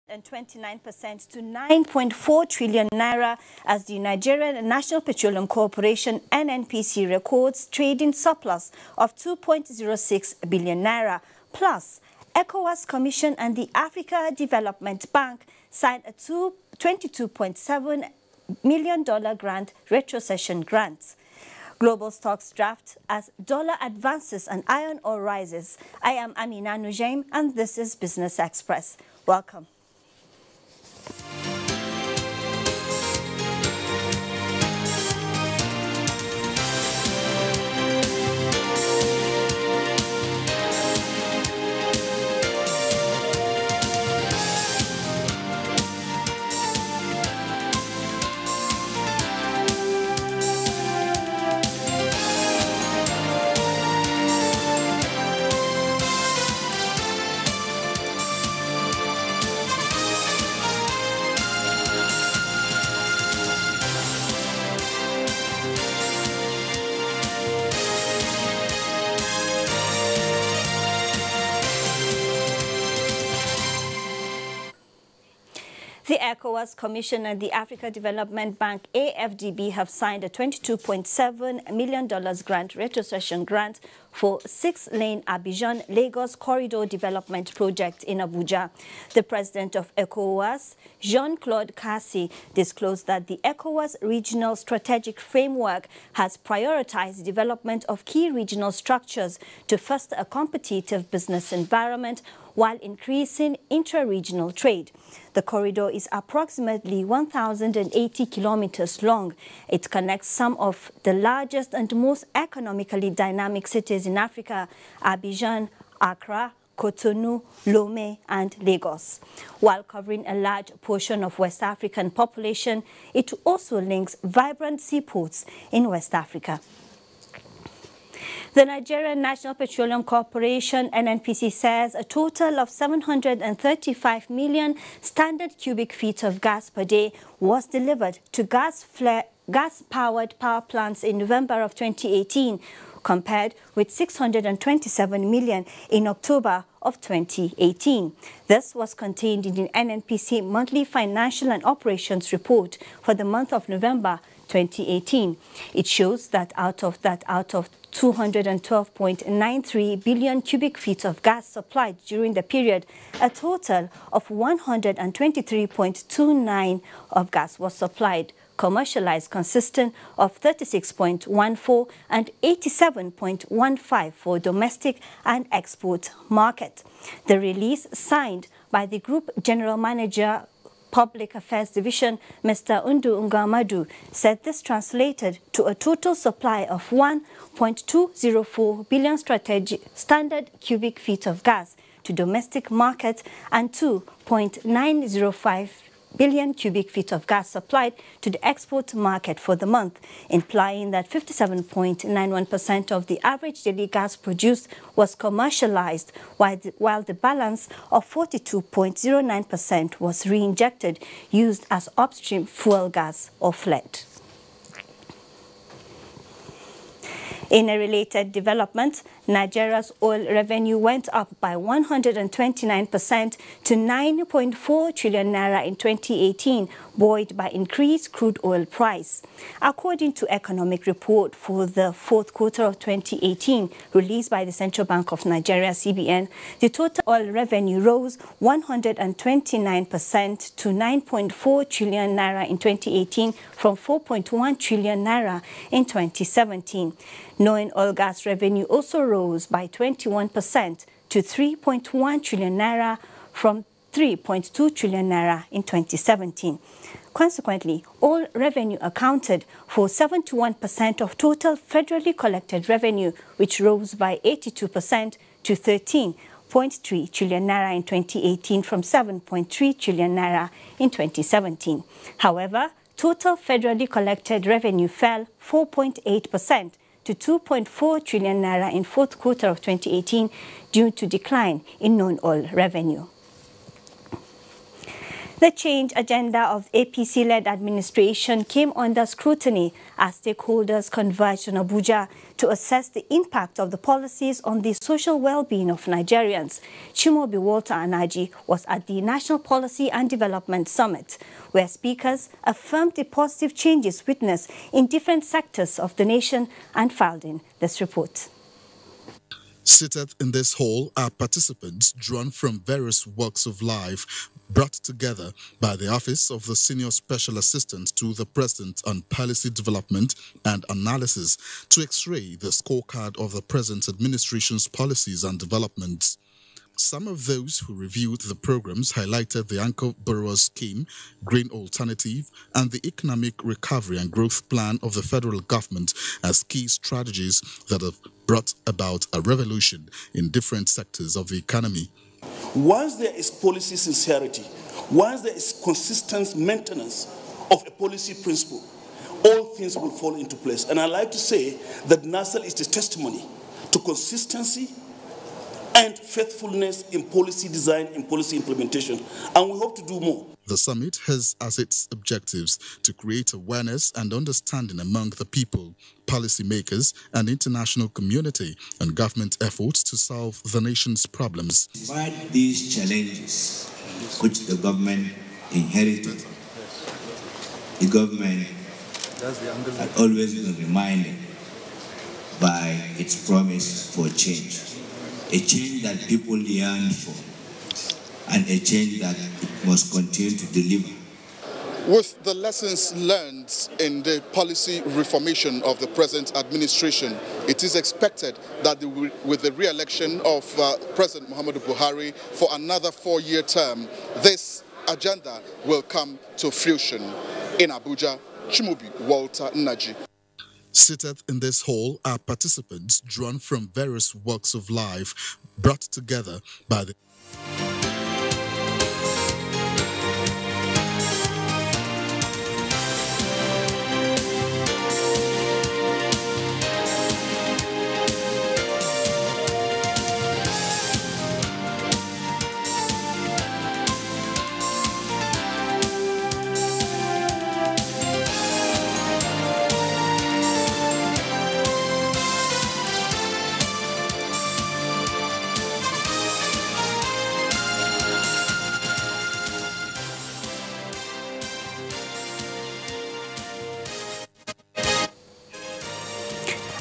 and 29% to 9.4 trillion naira as the Nigerian National Petroleum Corporation (NNPC) records trading surplus of 2.06 billion naira. Plus, ECOWAS Commission and the Africa Development Bank signed a $22.7 million grant retrocession grant. Global stocks draft as dollar advances and iron ore rises. I am Amina Nujaim and this is Business Express. Welcome. The ECOWAS Commission and the Africa Development Bank (AFDB) have signed a $22.7 million grant retrocession grant for 6-lane Abidjan-Lagos Corridor Development Project in Abuja. The president of ECOWAS, Jean-Claude Cassi, disclosed that the ECOWAS Regional Strategic Framework has prioritized the development of key regional structures to foster a competitive business environment while increasing intra-regional trade. The corridor is approximately 1,080 kilometers long. It connects some of the largest and most economically dynamic cities in Africa: Abidjan, Accra, Cotonou, Lomé, and Lagos. While covering a large portion of West African population, it also links vibrant seaports in West Africa. The Nigerian National Petroleum Corporation (NNPC) says a total of 735 million standard cubic feet of gas per day was delivered to gas-powered power plants in November of 2018, compared with 627 million in October of 2018. This was contained in the NNPC monthly financial and operations report for the month of November 2018. It shows that out of 212.93 billion cubic feet of gas supplied during the period, a total of 123.29 of gas was supplied, commercialized, consisting of 36.14 and 87.15 for domestic and export market. The release, signed by the Group General Manager Public Affairs Division, Mr. Undu Ngamadu, said this translated to a total supply of 1.204 billion standard cubic feet of gas to domestic market and 2.905 billion cubic feet of gas supplied to the export market for the month, implying that 57.91% of the average daily gas produced was commercialized, while the balance of 42.09% was reinjected, used as upstream fuel gas or FLET. In a related development, Nigeria's oil revenue went up by 129% to 9.4 trillion naira in 2018, buoyed by increased crude oil price. According to economic report for the fourth quarter of 2018, released by the Central Bank of Nigeria, CBN, the total oil revenue rose 129% to 9.4 trillion naira in 2018 from 4.1 trillion naira in 2017. Non-oil gas revenue also rose by 21% to 3.1 trillion naira from 3.2 trillion naira in 2017. Consequently, oil revenue accounted for 71% of total federally collected revenue, which rose by 82% to 13.3 trillion naira in 2018 from 7.3 trillion naira in 2017. However, total federally collected revenue fell 4.8% to 2.4 trillion naira in fourth quarter of 2018 due to decline in non-oil revenue. The change agenda of APC-led administration came under scrutiny as stakeholders converged on Abuja to assess the impact of the policies on the social well-being of Nigerians. Chimaobi Walter Anaji was at the National Policy and Development Summit, where speakers affirmed the positive changes witnessed in different sectors of the nation and filed in this report. Seated in this hall are participants drawn from various walks of life, brought together by the Office of the Senior Special Assistant to the President on Policy Development and Analysis to x-ray the scorecard of the present administration's policies and developments. Some of those who reviewed the programs highlighted the Anchor Borrower Scheme, Green Alternative, and the Economic Recovery and Growth Plan of the federal government as key strategies that have brought about a revolution in different sectors of the economy. Once there is policy sincerity, once there is consistent maintenance of a policy principle, all things will fall into place. And I like to say that NASAL is the testimony to consistency and faithfulness in policy design and policy implementation. And we hope to do more. The summit has as its objectives to create awareness and understanding among the people, policymakers, and international community on government efforts to solve the nation's problems. Despite these challenges which the government inherited, the government had always been reminded by its promise for change. A change that people yearned for, and a change that it must continue to deliver. With the lessons learned in the policy reformation of the present administration, it is expected that with the re-election of President Muhammadu Buhari for another 4-year term, this agenda will come to fruition. In Abuja, Chimaobi Walter Anaji. Seated in this hall are participants drawn from various walks of life, brought together by the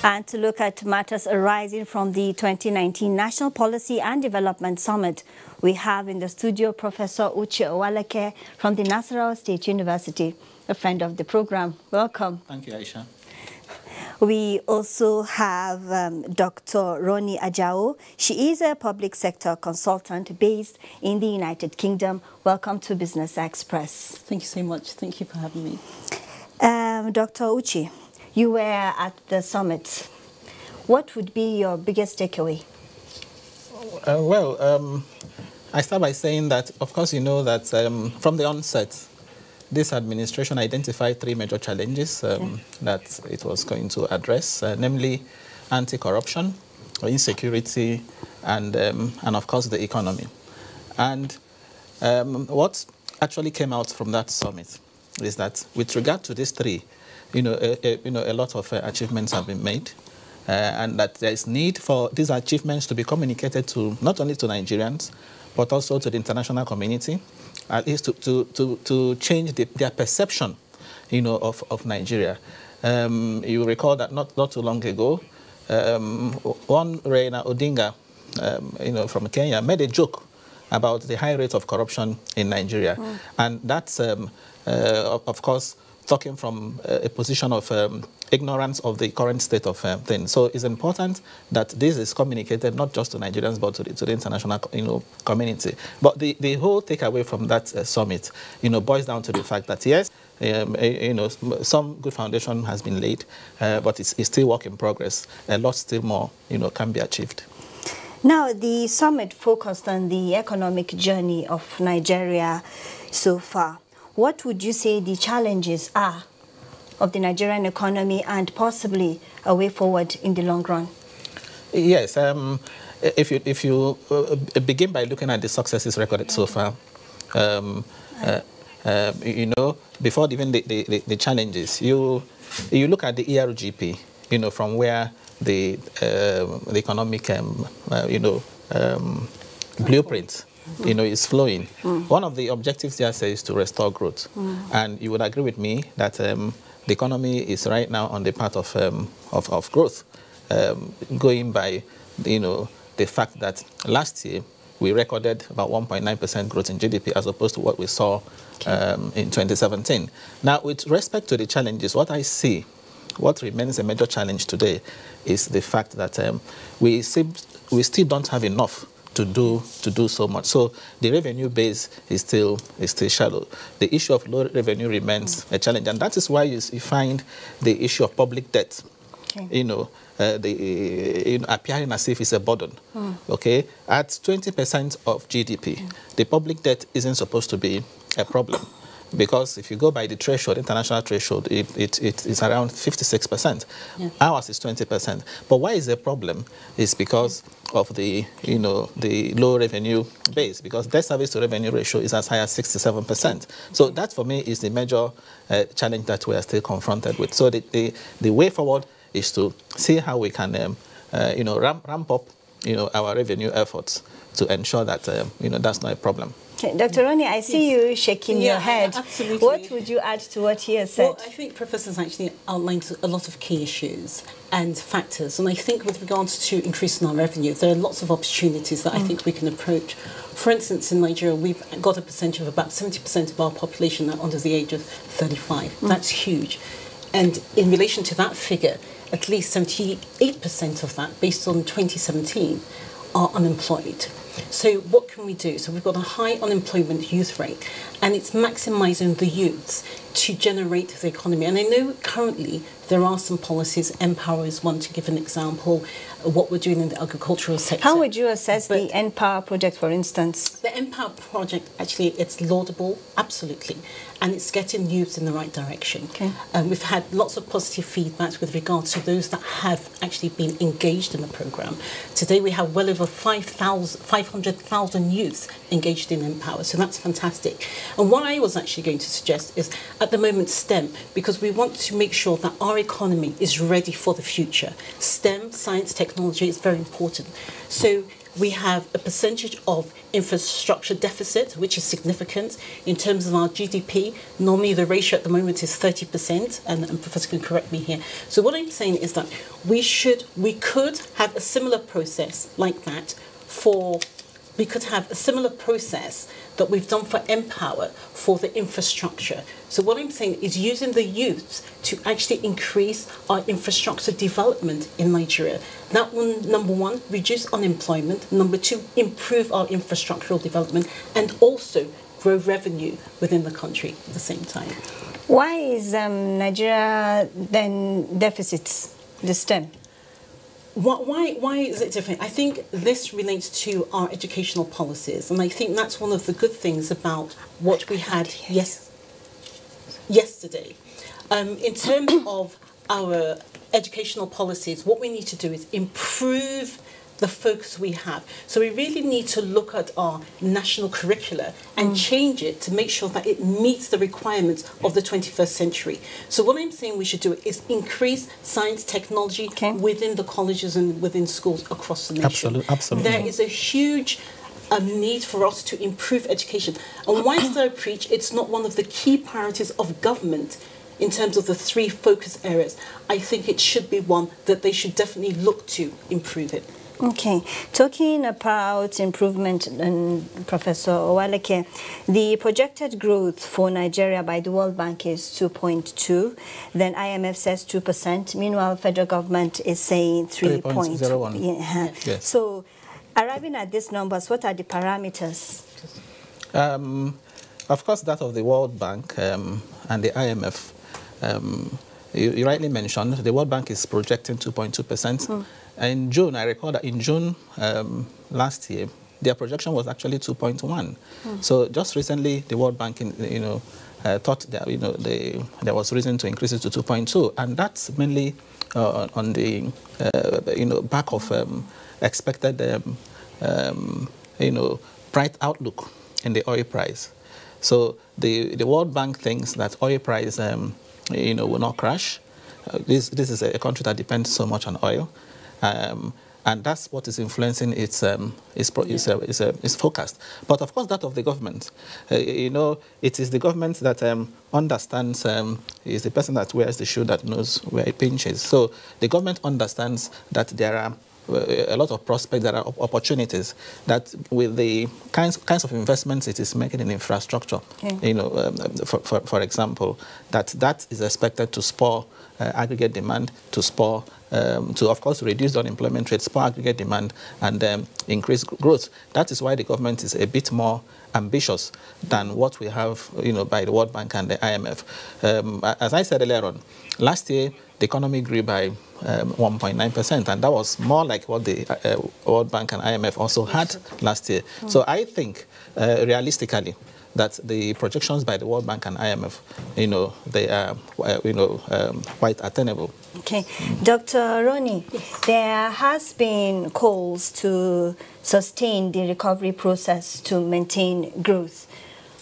And to look at matters arising from the 2019 National Policy and Development Summit, we have in the studio Professor Uche Owaleke from the Nasarawa State University, a friend of the program. Welcome. Thank you, Aisha. We also have Dr. Ronnie Ajao. She is a public sector consultant based in the United Kingdom. Welcome to Business Express. Thank you so much. Thank you for having me. Dr. Uche, you were at the summit. What would be your biggest takeaway? I start by saying that, of course, you know that from the onset, this administration identified 3 major challenges that it was going to address, namely anti-corruption, insecurity, and of course, the economy. And what actually came out from that summit is that with regard to these 3, a lot of achievements have been made, and that there is need for these achievements to be communicated to not only to Nigerians, but also to the international community, at least to change their perception, of Nigeria. You recall that not too long ago, one Raila Odinga, from Kenya, made a joke about the high rate of corruption in Nigeria, and that's, of course, talking from a position of ignorance of the current state of things. So it's important that this is communicated not just to Nigerians but to the international community. But the whole takeaway from that summit boils down to the fact that yes, some good foundation has been laid, but it's still work in progress. A lot still more can be achieved. Now, the summit focused on the economic journey of Nigeria so far. What would you say the challenges are of the Nigerian economy and possibly a way forward in the long run? Yes, if you begin by looking at the successes recorded so far, You know, before even the challenges, you look at the ERGP, you know, from where the economic, blueprint, you know, is flowing. One of the objectives there says to restore growth. And you would agree with me that the economy is right now on the path of growth, going by, you know, the fact that last year we recorded about 1.9% growth in GDP as opposed to what we saw in 2017. Now, with respect to the challenges, what I see, what remains a major challenge today is the fact that we still don't have enough to do so much. So the revenue base is still shallow. The issue of low revenue remains a challenge, and that is why you find the issue of public debt, you know, appearing as if it's a burden. Okay, at 20% of GDP, the public debt isn't supposed to be a problem. Because if you go by the threshold, international threshold, it is around 56%. Yeah. Ours is 20%. But why is the problem? It's because of the low revenue base. Because debt service to revenue ratio is as high as 67%. So that for me is the major challenge that we are still confronted with. So the way forward is to see how we can ramp up our revenue efforts to ensure that that's not a problem. Okay. Dr. Ronnie, I see you shaking your head. Absolutely. What would you add to what he has said? Well, I think Professor's actually outlined a lot of key issues and factors. And I think with regards to increasing our revenue, there are lots of opportunities that I think we can approach. For instance, in Nigeria, we've got a percentage of about 70% of our population that are under the age of 35. That's huge. And in relation to that figure, at least 78% of that, based on 2017, are unemployed. So what can we do? So we've got a high unemployment youth rate, and it's maximising the youths to generate the economy. And I know currently there are some policies. Empower is one, to give an example, what we're doing in the agricultural sector. How would you assess the Empower project, for instance? The Empower project, actually, it's laudable, absolutely. And it's getting youths in the right direction. Okay. We've had lots of positive feedback with regards to those that have actually been engaged in the programme. Today we have well over 500,000 youths engaged in Empower, so that's fantastic. And what I was actually going to suggest is, at the moment, STEM, because we want to make sure that our economy is ready for the future. STEM, science, technology, is very important. So we have a percentage of infrastructure deficit, which is significant in terms of our GDP. Normally, the ratio at the moment is 30%, and Professor can correct me here. So what I'm saying is that we could have a similar process like that that we've done for Empower for the infrastructure. So what I'm saying is using the youth to actually increase our infrastructure development in Nigeria. That will, number one, reduce unemployment. Number two, improve our infrastructural development, and also grow revenue within the country at the same time. Why is Nigeria then deficits, the STEM? Why is it different? I think this relates to our educational policies, and I think that's one of the good things about what we had yesterday. In terms of our educational policies, what we need to do is improve the focus we have. So we really need to look at our national curricula and change it to make sure that it meets the requirements of the 21st century. So what I'm saying we should do is increase science, technology within the colleges and within schools across the nation. Absolutely. There is a huge need for us to improve education. And whilst I preach, it's not one of the key priorities of government in terms of the three focus areas. I think it should be one that they should definitely look to improve it. Okay, talking about improvement, Professor Owaleke, the projected growth for Nigeria by the World Bank is 2.2, then IMF says 2%, meanwhile federal government is saying 3.01. Yeah. Yes. So, arriving at these numbers, what are the parameters? Of course, that of the World Bank and the IMF, you rightly mentioned, the World Bank is projecting 2.2%. In June, I recall that in June last year, their projection was actually 2.1. So just recently, the World Bank, thought that there was reason to increase it to 2.2, and that's mainly on the back of expected bright outlook in the oil price. So the World Bank thinks that oil price, will not crash. This is a country that depends so much on oil. And that's what is influencing its forecast. But of course, that of the government, it is the government that understands, is the person that wears the shoe that knows where it pinches. So the government understands that there are a lot of prospects, there are opportunities that with the kinds of investments it is making in infrastructure, for example, that is expected to spur aggregate demand, to spur, to of course reduce the unemployment rate, spur aggregate demand, and increase growth. That is why the government is a bit more ambitious than what we have, by the World Bank and the IMF. As I said earlier on, last year the economy grew by 1.9%, and that was more like what the World Bank and IMF also had last year. So I think, realistically, that the projections by the World Bank and IMF, they are, quite attainable. Okay. Dr. Ronnie, there has been calls to sustain the recovery process to maintain growth.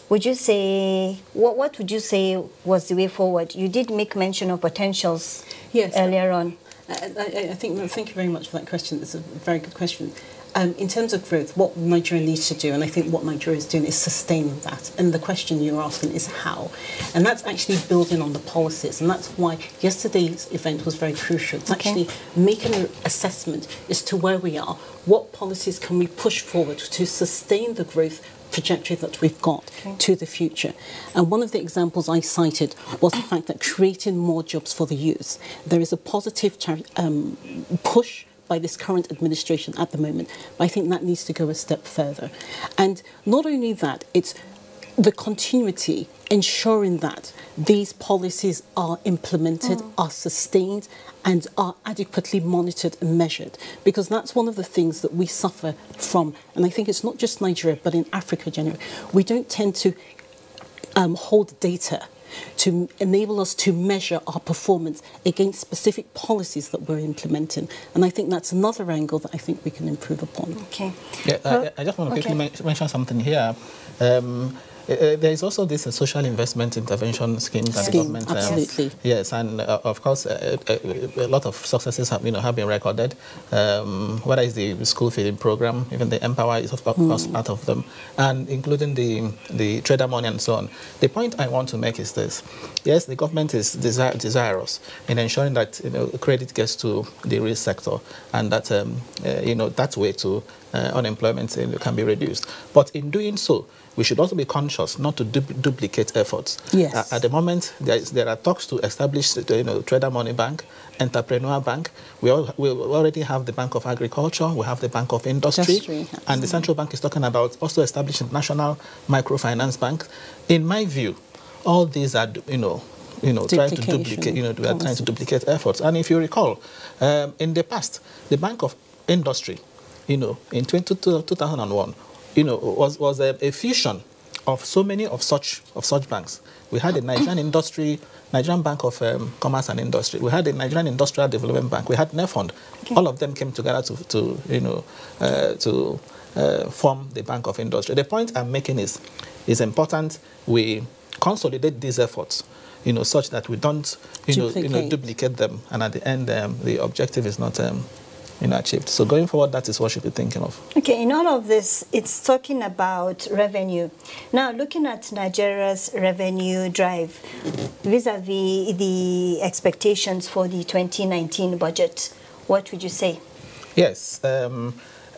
Would you say, what would you say was the way forward? You did make mention of potentials earlier on. Thank you very much for that question. It's a very good question. In terms of growth, what Nigeria needs to do, and I think what Nigeria is doing, is sustaining that. And the question you're asking is how. And that's actually building on the policies. And that's why yesterday's event was very crucial. It's actually making an assessment as to where we are. What policies can we push forward to sustain the growth trajectory that we've got to the future. And one of the examples I cited was the fact that creating more jobs for the youth. There is a positive push by this current administration at the moment, but I think that needs to go a step further. And not only that, it's the continuity, ensuring that these policies are implemented, are sustained, and are adequately monitored and measured. Because that's one of the things that we suffer from. And I think it's not just Nigeria, but in Africa generally. We don't tend to hold data to enable us to measure our performance against specific policies that we're implementing. And I think that's another angle that I think we can improve upon. Okay. Yeah, I just want to quickly mention something here. There is also this social investment intervention scheme that the government absolutely. Yes, and of course a lot of successes have been recorded. Whether it's the school feeding program, even the Empower is of course part of them, and including the trader money and so on. The point I want to make is this: yes, the government is desirous in ensuring that credit gets to the real sector, and that that way to unemployment can be reduced. But in doing so, we should also be conscious not to duplicate efforts. Yes. At the moment, there are talks to establish Trader Money Bank, Entrepreneur Bank. We already have the Bank of Agriculture, we have the Bank of Industry, and the Central Bank is talking about also establishing National Microfinance Bank. In my view, all these are, trying to duplicate, we are trying to duplicate efforts. And if you recall, in the past, the Bank of Industry, in 2001, was a fusion of so many of such banks. We had the Nigerian Bank of Commerce and Industry. We had the Nigerian Industrial Development Bank. We had NEFOND. All of them came together to form the Bank of Industry. The point I'm making is important we consolidate these efforts, such that we don't, duplicate them, and at the end, the objective is not achieved. So going forward, that is what you should be thinking of. Okay, in all of this, it's talking about revenue. Now, looking at Nigeria's revenue drive vis-a-vis the expectations for the 2019 budget, what would you say? Yes.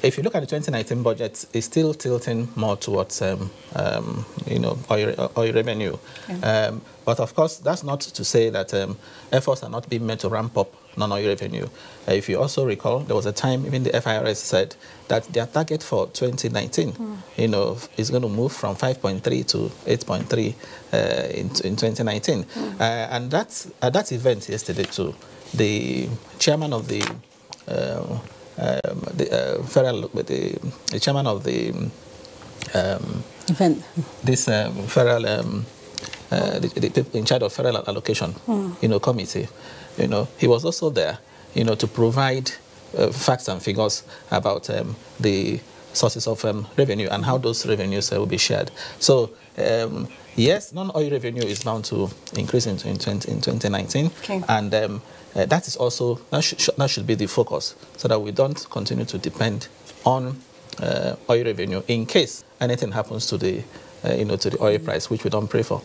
If you look at the 2019 budget, it's still tilting more towards, oil revenue. Okay. But of course, that's not to say that efforts are not being made to ramp up non-oil revenue. If you also recall, there was a time even the FIRS said that their target for 2019, is going to move from 5.3 to 8.3 in 2019. And that's at that event yesterday too, the chairman of the chairman of the event, this federal the people in charge of federal allocation, committee, he was also there, to provide facts and figures about the sources of revenue and how those revenues will be shared. So yes, non-oil revenue is bound to increase in 2019, okay. And that is also that should be the focus, so that we don't continue to depend on oil revenue in case anything happens to the to the oil price, which we don't pray for.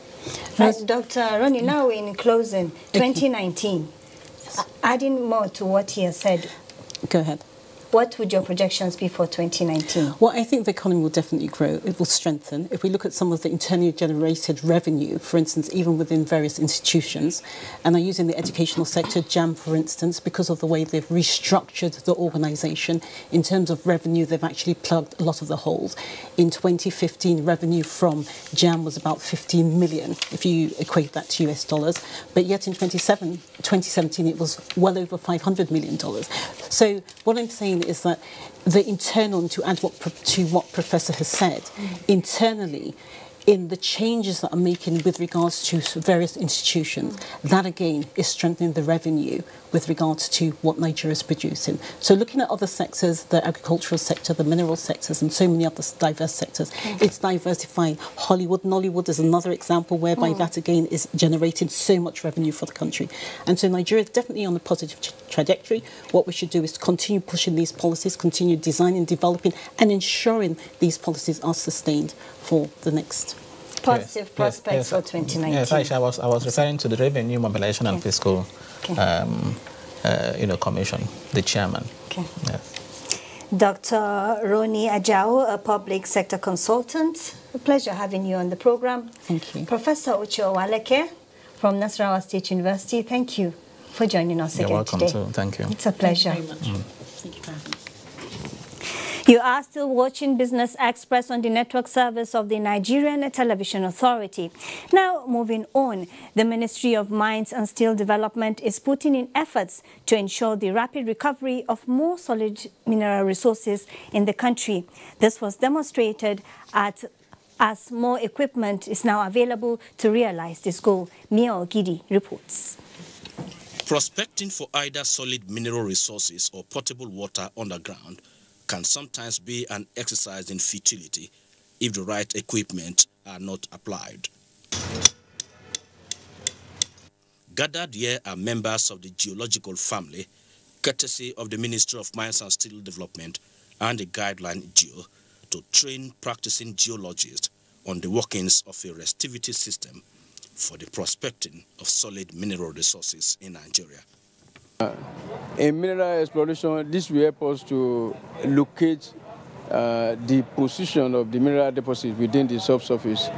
Dr. Ronnie, now in closing, 2019, adding more to what he has said. Go ahead. What would your projections be for 2019? Well, I think the economy will definitely grow. It will strengthen. If we look at some of the internally generated revenue, for instance, even within various institutions, and I'm using the educational sector, JAM, for instance, because of the way they've restructured the organisation, in terms of revenue, they've actually plugged a lot of the holes. In 2015, revenue from JAM was about 15 million, if you equate that to US dollars. But yet in 2017, it was well over $500 million. So what I'm saying is that the internal, to add to what Professor has said, internally, in the changes that are making with regards to various institutions, that again is strengthening the revenue with regards to what Nigeria is producing. So looking at other sectors, the agricultural sector, the mineral sectors, and so many other diverse sectors, it's diversifying. Hollywood, Nollywood is another example whereby that again is generating so much revenue for the country. And so Nigeria is definitely on a positive trajectory. What we should do is to continue pushing these policies, continue designing, developing, and ensuring these policies are sustained for the next positive prospects for 2019. Yes, Aisha, I was referring to the Revenue Mobilization and Fiscal Commission, the chairman. Okay. Yes. Dr. Ronnie Ajao, a public sector consultant. A pleasure having you on the program. Thank you. Professor Uche Owaleke from Nasarawa State University, thank you for joining us again today. You're welcome too. Thank you. It's a pleasure. Thank you very much. Thank you for having me. You are still watching Business Express on the network service of the Nigerian Television Authority. Now, moving on, the Ministry of Mines and Steel Development is putting in efforts to ensure the rapid recovery of more solid mineral resources in the country. This was demonstrated as more equipment is now available to realize this goal. Mia Ogidi reports. Prospecting for either solid mineral resources or potable water underground can sometimes be an exercise in futility if the right equipment are not applied. Gathered here are members of the geological family, courtesy of the Ministry of Mines and Steel Development and the Guideline Geo, to train practicing geologists on the workings of a restivity system for the prospecting of solid mineral resources in Nigeria. In mineral exploration, this will help us to locate the position of the mineral deposit within the subsurface.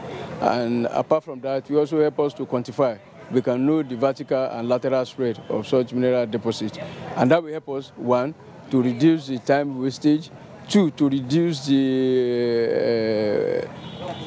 And apart from that, we also help us to quantify. We can know the vertical and lateral spread of such mineral deposits. And that will help us, one, to reduce the time wastage, two, to reduce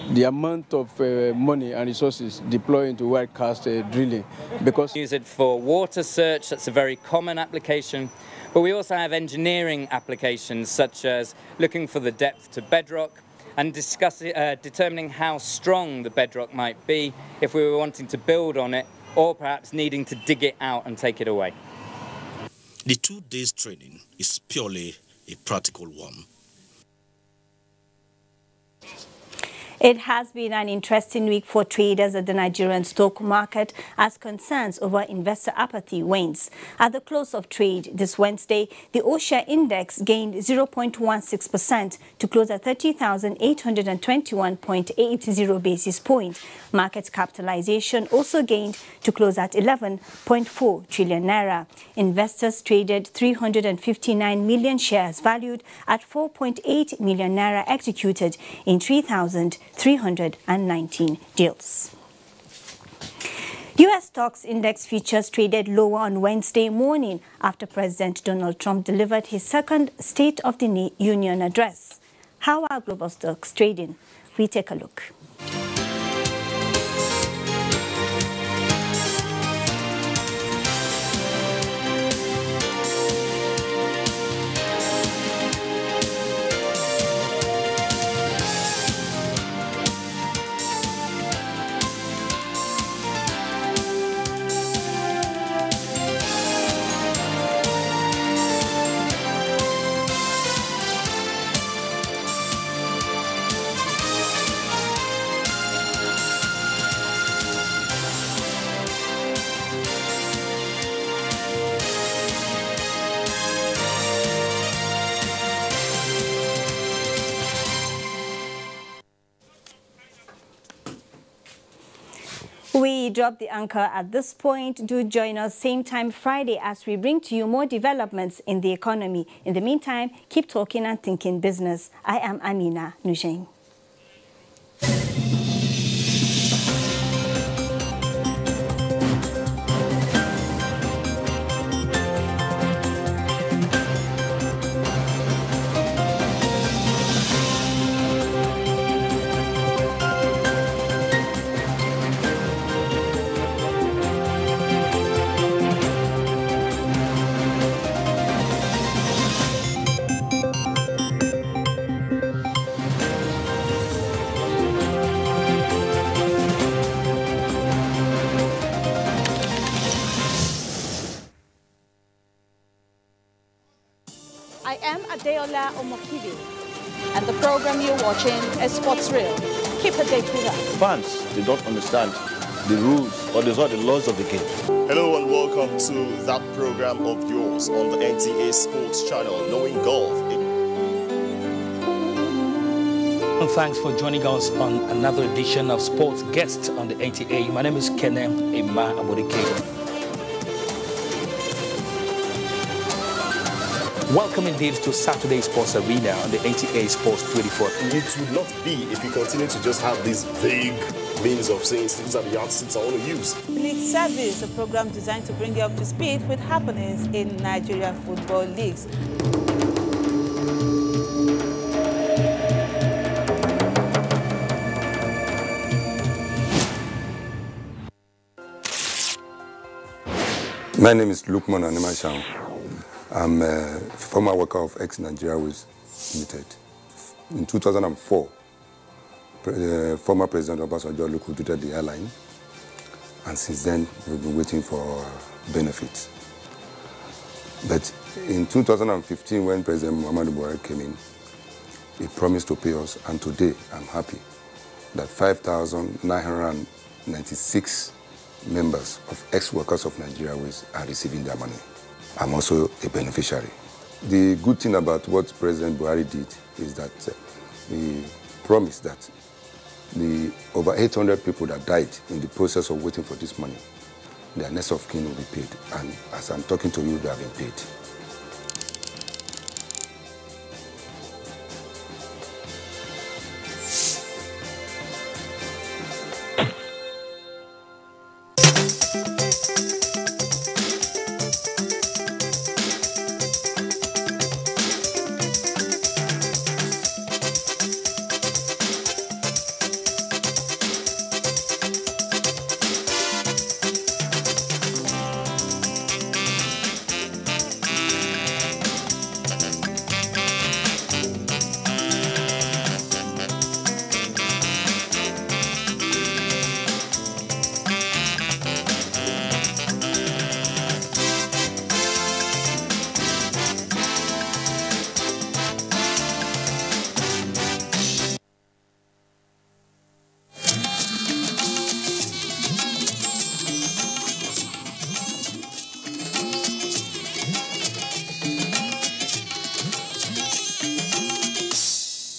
the amount of money and resources deployed into wide cast drilling. Because use it for water search, that's a very common application, but we also have engineering applications such as looking for the depth to bedrock and determining how strong the bedrock might be if we were wanting to build on it, or perhaps needing to dig it out and take it away. The 2 days training is purely a practical one. It has been an interesting week for traders at the Nigerian stock market as concerns over investor apathy wanes. At the close of trade this Wednesday, the O-share index gained 0.16% to close at 30,821.80 basis points. Market capitalization also gained to close at 11.4 trillion naira. Investors traded 359 million shares valued at 4.8 million naira executed in 319 deals. U.S. stocks index futures traded lower on Wednesday morning after President Donald Trump delivered his second State of the Union address. How are global stocks trading? We take a look. We drop the anchor at this point. Do join us same time Friday as we bring to you more developments in the economy. In the meantime, keep talking and thinking business. I am Amina Nujain. I am Adeola Omokibi, and the program you're watching is Sports Real. Keep a date with us. Fans, they don't understand the rules or the laws of the game. Hello and welcome to that program of yours on the NTA Sports Channel, Knowing Golf. And thanks for joining us on another edition of Sports Guest on the NTA. My name is Kenem Emma Abodike. Welcome indeed to Saturday Sports Arena on the NTA Sports 24. It would not be if you continue to just have these vague means of saying these are the yardsticks I want to use. League Service, a program designed to bring you up to speed with happenings in Nigerian football leagues. My name is Lukman Animasham. I'm a former worker of ex-Nigeria Limited. In 2004, former President Obasanjo liquidated the airline, and since then we've been waiting for benefits. But in 2015, when President Muhammadu Buhari came in, he promised to pay us, and today I'm happy that 5,996 members of ex-workers of Nigeria are receiving their money. I'm also a beneficiary. The good thing about what President Buhari did is that he promised that the over 800 people that died in the process of waiting for this money, their next of kin will be paid. And as I'm talking to you, they have been paid.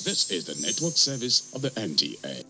This is the network service of the NTA.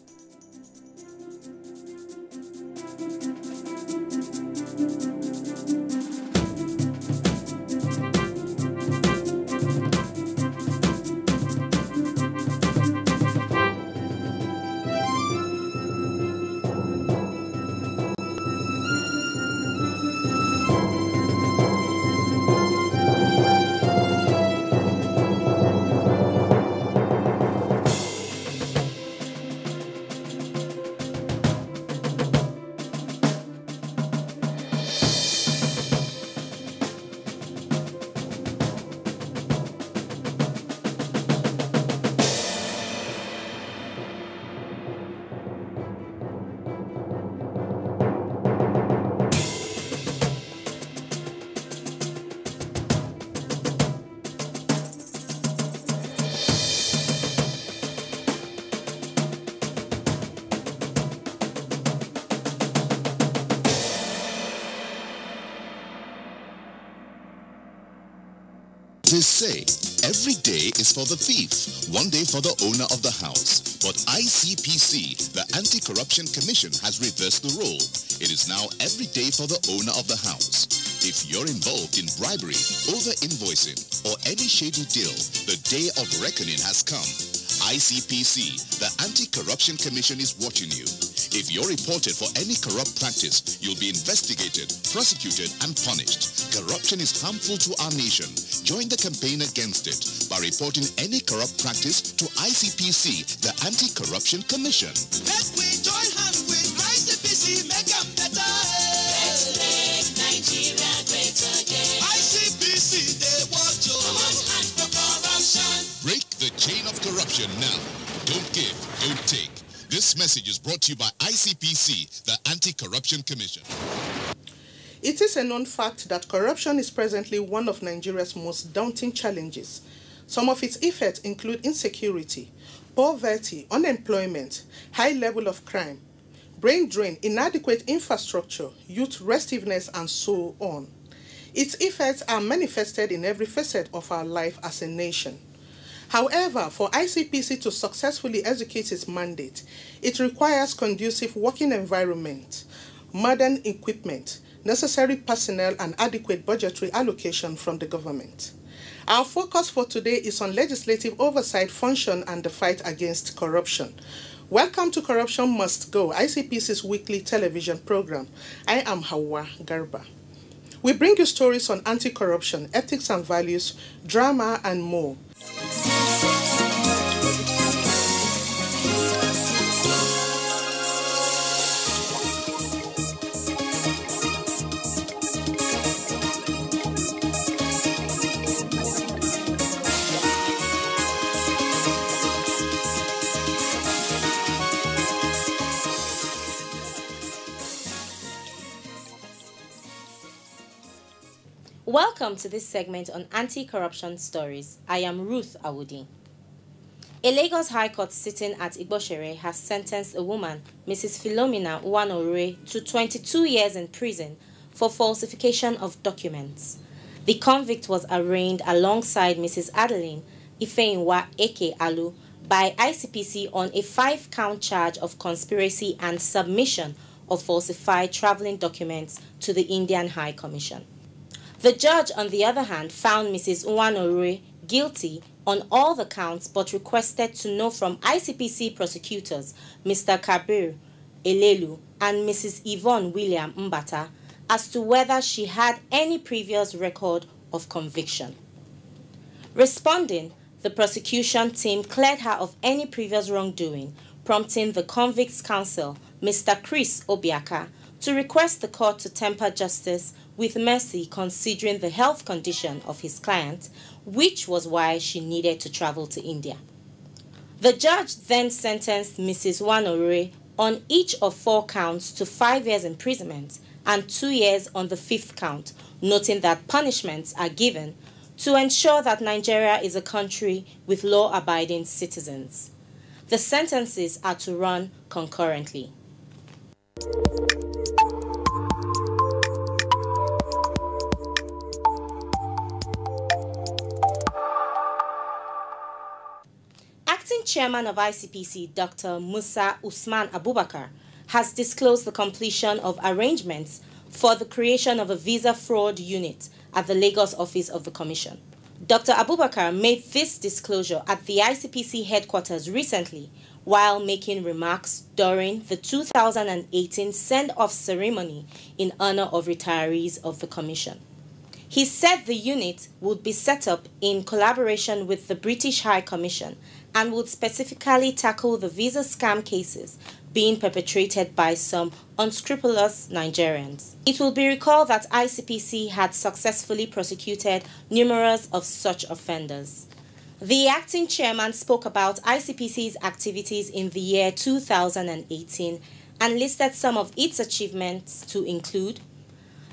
They say every day is for the thief, one day for the owner of the house. But ICPC, the Anti-Corruption Commission, has reversed the role. It is now every day for the owner of the house. If you're involved in bribery, over-invoicing, or any shady deal, the day of reckoning has come. ICPC, the Anti-Corruption Commission, is watching you. If you're reported for any corrupt practice, you'll be investigated, prosecuted, and punished. Corruption is harmful to our nation. Join the campaign against it by reporting any corrupt practice to ICPC, the Anti-Corruption Commission. Let we join hands with ICPC, make them better. Let's make Nigeria great again. ICPC, they want you. Come on, hand for corruption. Break the chain of corruption now. Don't give, don't take. This message is brought to you by ICPC, the Anti-Corruption Commission. It is a known fact that corruption is presently one of Nigeria's most daunting challenges. Some of its effects include insecurity, poverty, unemployment, high level of crime, brain drain, inadequate infrastructure, youth restiveness, and so on. Its effects are manifested in every facet of our life as a nation. However, for ICPC to successfully execute its mandate, it requires conducive working environment, modern equipment, necessary personnel, and adequate budgetary allocation from the government. Our focus for today is on legislative oversight function and the fight against corruption. Welcome to Corruption Must Go, ICPC's weekly television program. I am Hawa Garba. We bring you stories on anti-corruption, ethics and values, drama, and more. Welcome to this segment on anti-corruption stories. I am Ruth Awudi. A Lagos High Court sitting at Igboshere has sentenced a woman, Mrs. Philomena Uwanorue, to 22 years in prison for falsification of documents. The convict was arraigned alongside Mrs. Adeline Ifeinwa Eke Alu by ICPC on a 5-count charge of conspiracy and submission of falsified traveling documents to the Indian High Commission. The judge, on the other hand, found Mrs. Uwanorue guilty on all the counts but requested to know from ICPC prosecutors Mr. Kabir Elelu and Mrs. Yvonne William Mbata as to whether she had any previous record of conviction. Responding, the prosecution team cleared her of any previous wrongdoing, prompting the convict's counsel, Mr. Chris Obiaka, to request the court to temper justice with mercy considering the health condition of his client, which was why she needed to travel to India. The judge then sentenced Mrs. Uwanorue on each of 4 counts to 5 years imprisonment and 2 years on the 5th count, noting that punishments are given to ensure that Nigeria is a country with law-abiding citizens. The sentences are to run concurrently. Acting Chairman of ICPC, Dr. Musa Usman Abubakar, has disclosed the completion of arrangements for the creation of a visa fraud unit at the Lagos office of the Commission. Dr. Abubakar made this disclosure at the ICPC headquarters recently while making remarks during the 2018 send-off ceremony in honor of retirees of the Commission. He said the unit would be set up in collaboration with the British High Commission and would specifically tackle the visa scam cases being perpetrated by some unscrupulous Nigerians. It will be recalled that ICPC had successfully prosecuted numerous of such offenders. The acting chairman spoke about ICPC's activities in the year 2018 and listed some of its achievements to include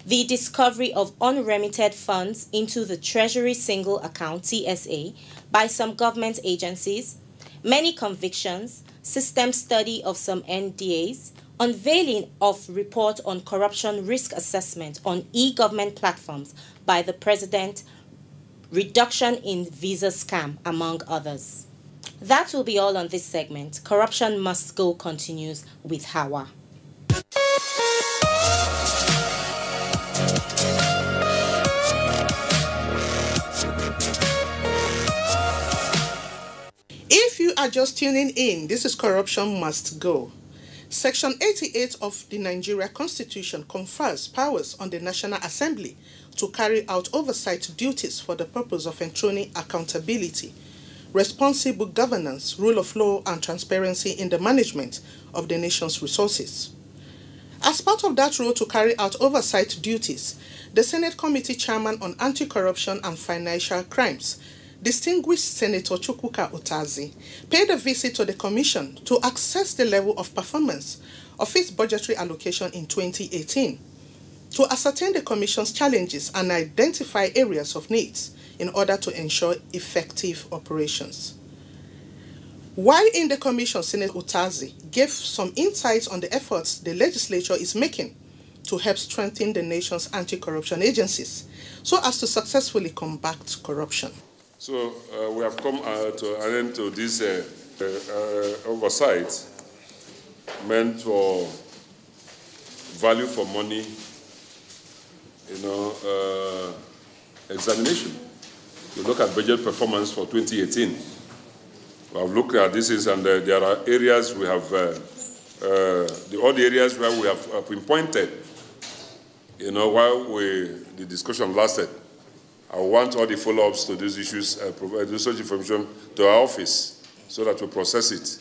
the discovery of unremitted funds into the Treasury Single Account (TSA) by some government agencies, many convictions, system study of some NDAs, unveiling of report on corruption risk assessment on e-government platforms by the President, reduction in visa scam, among others. That will be all on this segment. Corruption Must Go continues with Hawa. If you are just tuning in, this is Corruption Must Go. Section 88 of the Nigeria Constitution confers powers on the National Assembly to carry out oversight duties for the purpose of enthroning accountability, responsible governance, rule of law, and transparency in the management of the nation's resources. As part of that role to carry out oversight duties, the Senate Committee Chairman on Anti-Corruption and Financial Crimes, distinguished Senator Chukwuka Utazi, paid a visit to the Commission to assess the level of performance of its budgetary allocation in 2018, to ascertain the Commission's challenges and identify areas of needs in order to ensure effective operations. While in the Commission, Senator Utazi gave some insights on the efforts the legislature is making to help strengthen the nation's anti-corruption agencies so as to successfully combat corruption. So we have come to an end to this oversight meant for value for money, examination. You look at budget performance for 2018. We have looked at this, and there are areas we have, all the areas where we have pinpointed, while the discussion lasted. I want all the follow-ups to these issues, provide such information to our office so that we process it.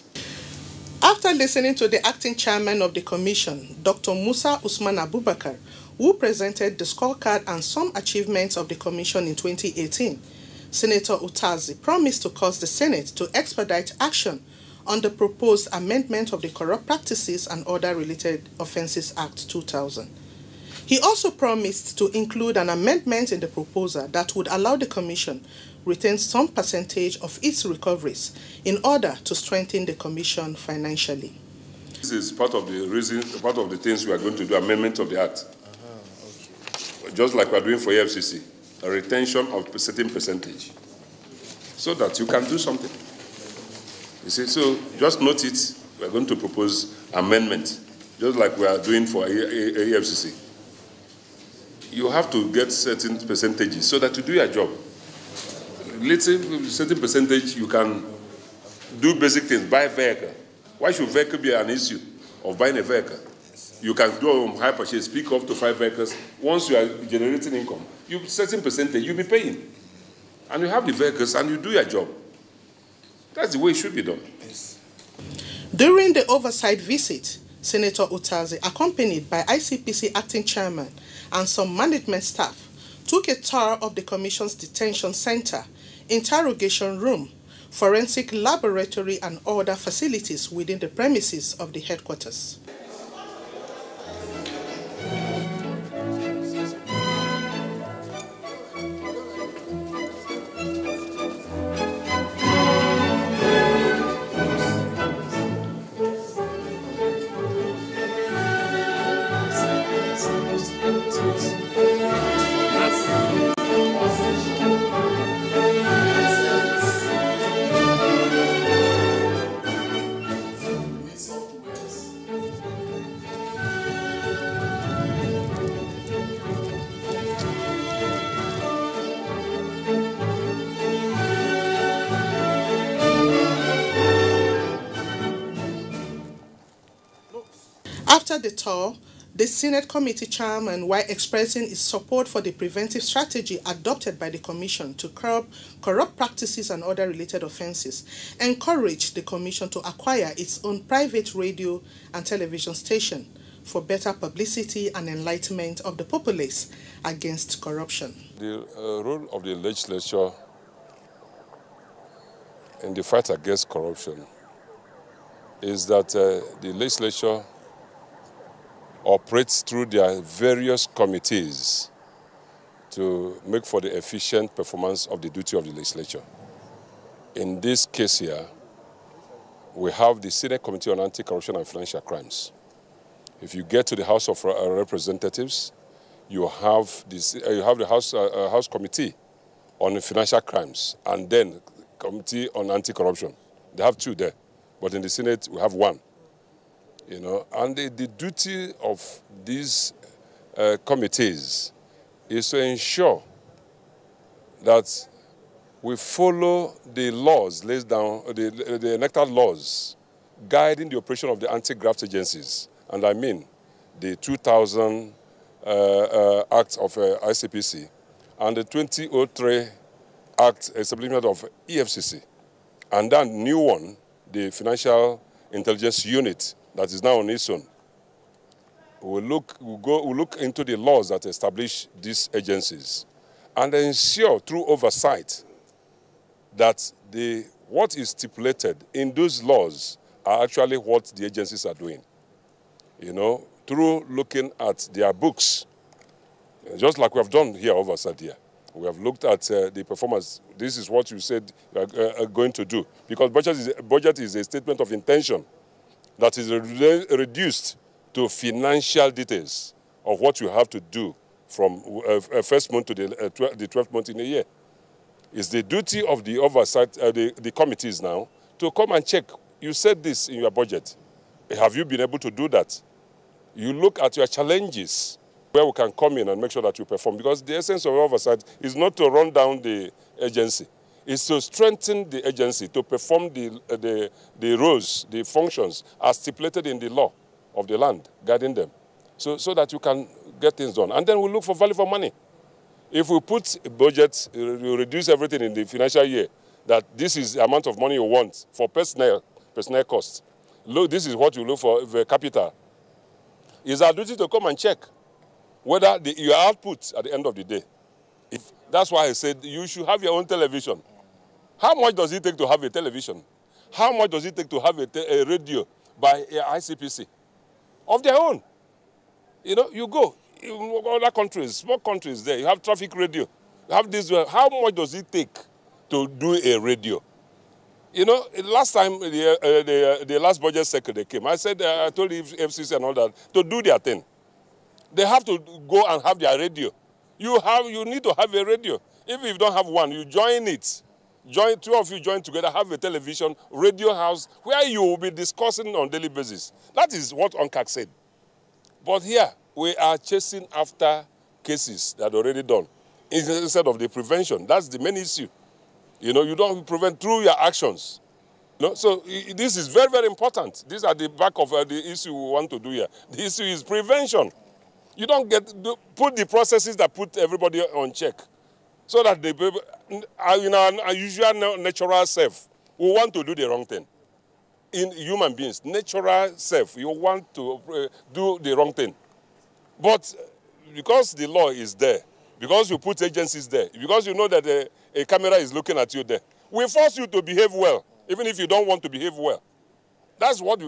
After listening to the acting chairman of the commission, Dr. Musa Usman Abubakar, who presented the scorecard and some achievements of the commission in 2018, Senator Utazi promised to cause the Senate to expedite action on the proposed amendment of the Corrupt Practices and Other Related Offences Act 2000. He also promised to include an amendment in the proposal that would allow the Commission retain some percentage of its recoveries in order to strengthen the Commission financially. This is part of the reasons, part of the things we are going to do, amendment of the Act. Okay. Just like we are doing for AFCC, a retention of a certain percentage, so that you can do something. You see, so just note it, we are going to propose amendment, just like we are doing for AFCC. You have to get certain percentages so that you do your job. Let's say certain percentage you can do basic things, buy a vehicle. Why should vehicle be an issue of buying a vehicle? You can do a high purchase, pick up to 5 vehicles. Once you are generating income, you certain percentage you'll be paying. And you have the vehicles and you do your job. That's the way it should be done. During the oversight visit, Senator Utazi, accompanied by ICPC acting chairman and some management staff, took a tour of the Commission's detention center, interrogation room, forensic laboratory, and other facilities within the premises of the headquarters. After the tour, the Senate Committee Chairman, while expressing his support for the preventive strategy adopted by the Commission to curb corrupt practices and other related offences, encouraged the Commission to acquire its own private radio and television station for better publicity and enlightenment of the populace against corruption. The role of the legislature in the fight against corruption is that the legislature operates through their various committees to make for the efficient performance of the duty of the legislature. In this case here, we have the Senate Committee on Anti-Corruption and Financial Crimes. If you get to the House of Representatives, you have the House Committee on financial crimes and then Committee on Anti-Corruption. They have 2 there, but in the Senate we have 1. You know, and the duty of these committees is to ensure that we follow the laws laid down, the electoral laws guiding the operation of the anti-graft agencies. And I mean the 2000 Act of ICPC and the 2003 Act, a supplement of EFCC. And that new one, the Financial Intelligence Unit, that is now on its own. We'll look into the laws that establish these agencies and ensure through oversight that what is stipulated in those laws are actually what the agencies are doing. You know, through looking at their books, just like we have done here oversight here. We have looked at the performance. This is what you said you are going to do. Because budget is a statement of intention that is reduced to financial details of what you have to do from first month to the 12th month in a year. It's the duty of the oversight, the committees now, to come and check. You said this in your budget. Have you been able to do that? You look at your challenges where we can come in and make sure that you perform. Because the essence of oversight is not to run down the agency. It's to strengthen the agency, to perform the roles, the functions as stipulated in the law of the land, guiding them, so that you can get things done. And then we look for value for money. If we put a budget, we reduce everything in the financial year, that this is the amount of money you want for personnel costs. Look, this is what you look for capital. It's our duty to come and check whether your output at the end of the day. That's why I said you should have your own television. How much does it take to have a television? How much does it take to have a radio by ICPC? Of their own. You know, you go in other countries, small countries there, you have traffic radio. You have this. How much does it take to do a radio? You know, last time, the last budget cycle they came, I said, I told the FCC and all that, to do their thing. They have to go and have their radio. You need to have a radio. If you don't have one, you join it. Two of you join together, have a television, radio house, where you will be discussing on a daily basis. That is what UNCAC said. But here, we are chasing after cases that are already done, instead of the prevention. That's the main issue. You know, you don't prevent through your actions. You know? So this is very, very important. These are the back of the issue we want to do here. The issue is prevention. You don't put the processes that put everybody on check. So that the people, in our usual natural self, we want to do the wrong thing. In human beings, natural self, you want to do the wrong thing. But because the law is there, because you put agencies there, because you know that a camera is looking at you there, we force you to behave well, even if you don't want to behave well. That's what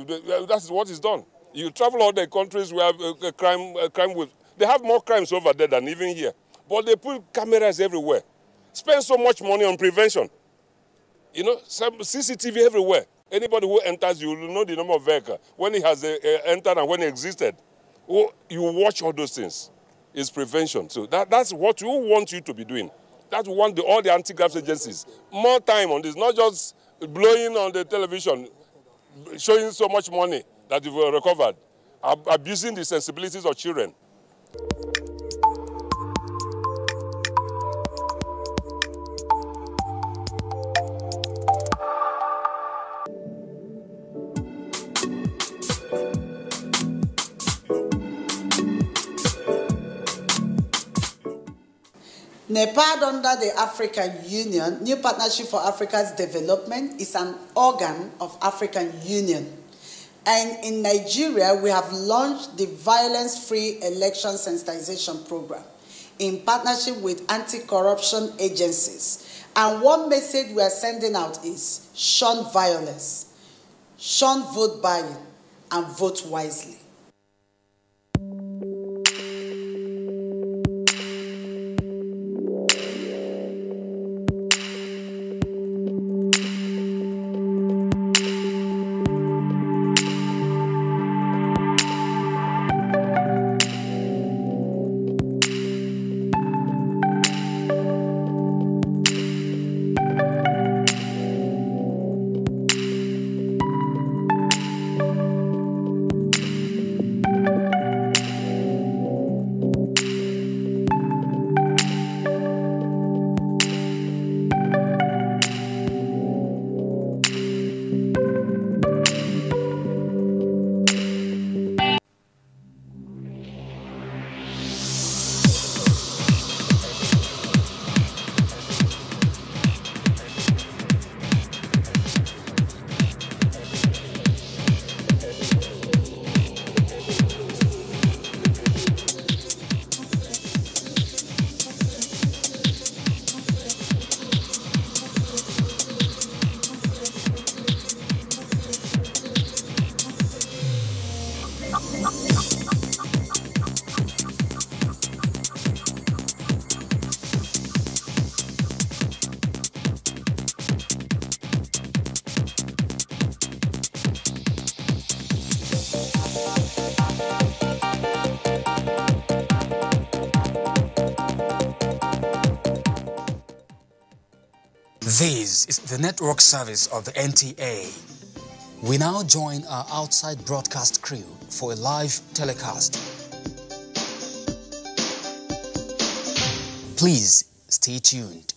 is done. You travel all the countries where crime with, they have more crimes over there than even here. But they put cameras everywhere. Spend so much money on prevention. You know, CCTV everywhere. Anybody who enters, you will know the number of vehicle, when he has entered and when he existed. You watch all those things. It's prevention. So that's what we want you to be doing. That's what all the anti-graft agencies. More time on this, not just blowing on the television, showing so much money that you've recovered, abusing the sensibilities of children. NEPAD under the African Union, New Partnership for Africa's Development, is an organ of African Union. And in Nigeria, we have launched the Violence-Free Election Sensitization Program in partnership with anti-corruption agencies. And one message we are sending out is shun violence, shun vote buying, and vote wisely. This is the network service of the NTA. We now join our outside broadcast crew for a live telecast. Please stay tuned.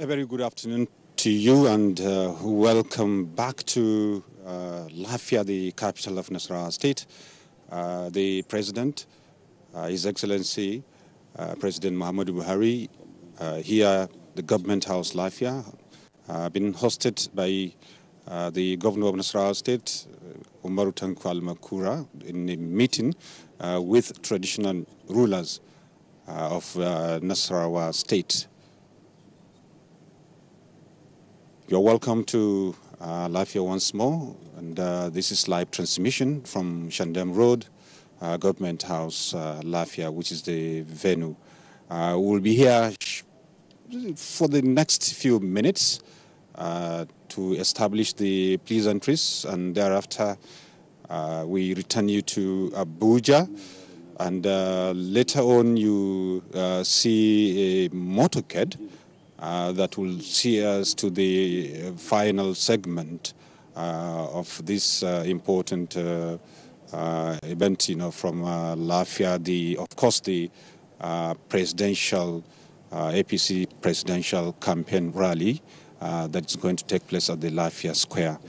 A very good afternoon to you, and welcome back to Lafia, the capital of Nasarawa State. The President, His Excellency President Muhammadu Buhari, here the Government House Lafia, been hosted by the Governor of Nasarawa State, Umaru Tanko Al-Makura, in a meeting with traditional rulers of Nasarawa State. You're welcome to Lafia once more, and this is live transmission from Shandam Road, Government House, Lafia, which is the venue. We'll be here for the next few minutes to establish the pleasantries, and thereafter we return you to Abuja, and later on you see a motorcade that will see us to the final segment of this important event, from Lafia. Of course, the presidential APC presidential campaign rally that's going to take place at the Lafia Square.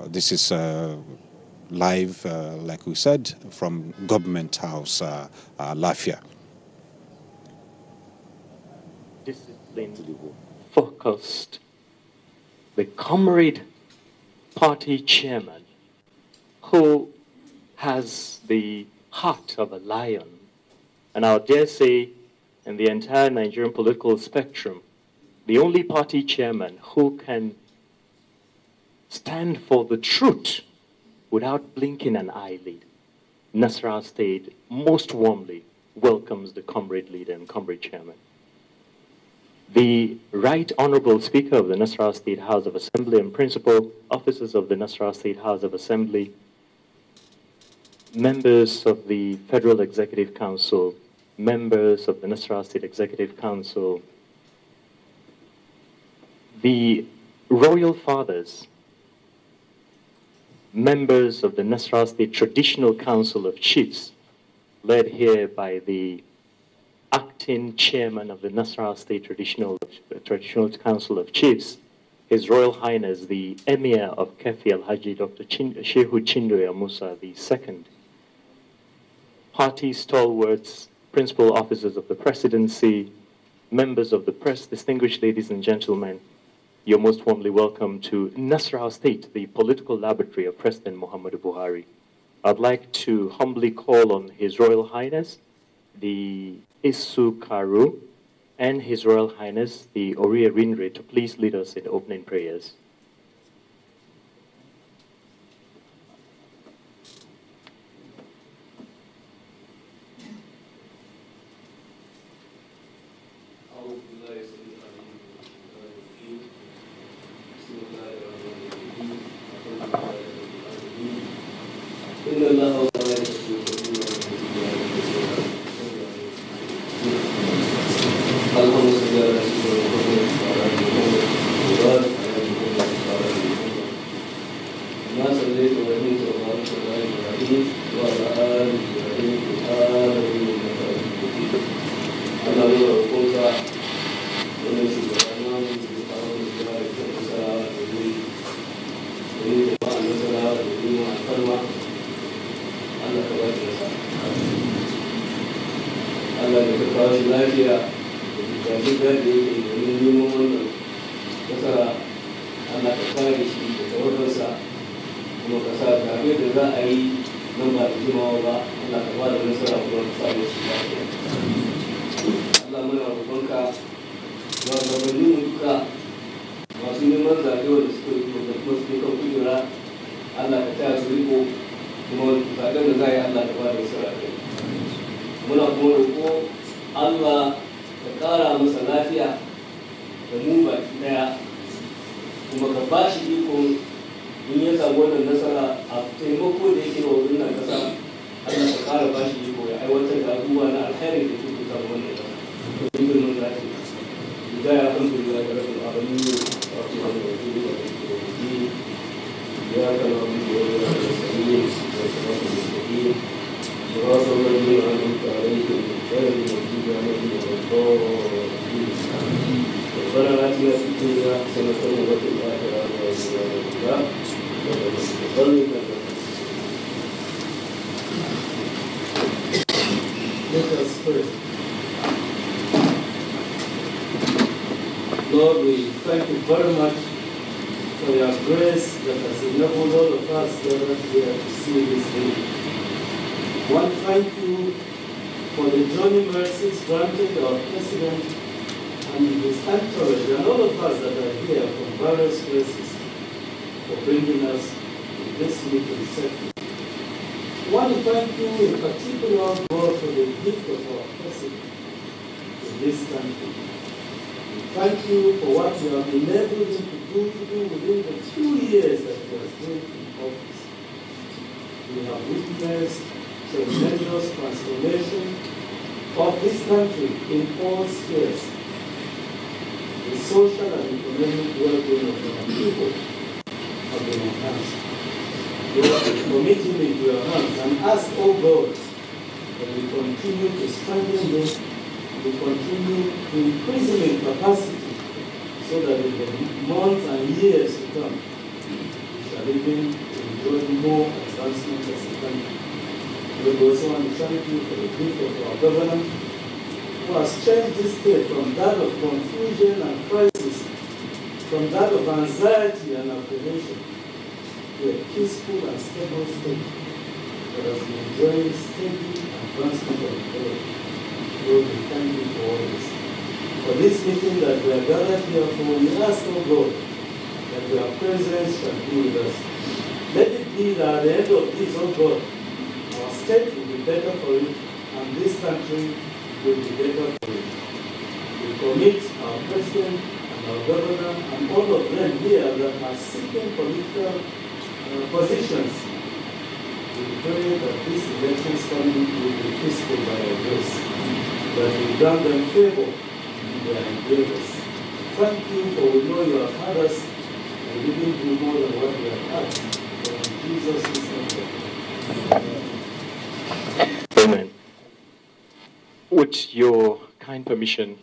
This is live, like we said, from Government House, Lafia. Disciplined, focused, the comrade party chairman who has the heart of a lion, and I dare say in the entire Nigerian political spectrum, the only party chairman who can stand for the truth without blinking an eyelid. Nasarawa State most warmly welcomes the comrade leader and comrade chairman. The Right Honorable Speaker of the Nasarawa State House of Assembly and principal officers of the Nasarawa State House of Assembly, members of the Federal Executive Council, members of the Nasarawa State Executive Council, the Royal Fathers, members of the Nasarawa State Traditional Council of Chiefs, led here by the acting chairman of the Nasarawa State Traditional Council of Chiefs, His Royal Highness the Emir of Kefi Alhaji Dr. Shehu Chindoya Musa II, party stalwarts, principal officers of the presidency, members of the press, distinguished ladies and gentlemen, you're most warmly welcome to Nasarawa State, the political laboratory of President Muhammadu Buhari. I'd like to humbly call on His Royal Highness the Isu Karu and His Royal Highness the Orie Rinre to please lead us in opening prayers. Allah muna roƙonka shugabannin duka masu neman zaɓe wanda suka yi da kuma suke kan kujera Allah ka taya su riko kuma zaɓen da za a yi Allah ka ba da nasara kai muna kuma roƙo Allah ka ƙara masa lafiya da mu baki ɗaya kuma ka ba shi iko in ya samu wannan nasara a taimako da yake wa wannan ƙasa Allah ka ƙara ba shi iko ya aiwatar da abubuwa na alheri da kuka samu wannan ƙasa to in mun zaɓe da ya san da ya ga rabin abin ne wato an yi da ya kana mu da ya ga sai da sama da shi da wasu wani an tare da sai da shi da mu da to bara na ci su ke da sanar da wata da ya ga let us pray. Lord, we thank you very much for your grace that has enabled all of us gathered here to see this day. I want to thank you for the journey mercies granted our President and his entourage and all of us that are here from various places for bringing us to this meeting safely. I want to thank you in particular, God, for the gift of our President in this country. Thank you for what you have enabled him to do within the 2 years that he has been in office. We have witnessed tremendous transformation of this country in all spheres. The social and economic well-being of our people have been enhanced. We are committing into your hands and ask, oh God, that we continue to strengthen this. We continue to increase in capacity so that in the months and years to come, we shall even enjoy more advancement as a country. We also want to thank you for the gift of our governor, who has changed this state from that of confusion and crisis, from that of anxiety and apprehension, to a peaceful and stable state that has been enjoying steady advancement of the government. Lord, we thank you for all this. For this meeting that we are gathered here for, we ask, oh God, that your presence shall be with us. Let it be that at the end of this, oh God, our state will be better for it, and this country will be better for it. We commit our president and our governor and all of them here that are seeking political positions. We pray that these elections coming will be peaceful by your grace, that we grant them favor in their endeavors. Thank you for we know you have had us and we will do more than what we have had. For in Jesus' name. Amen. With your kind permission,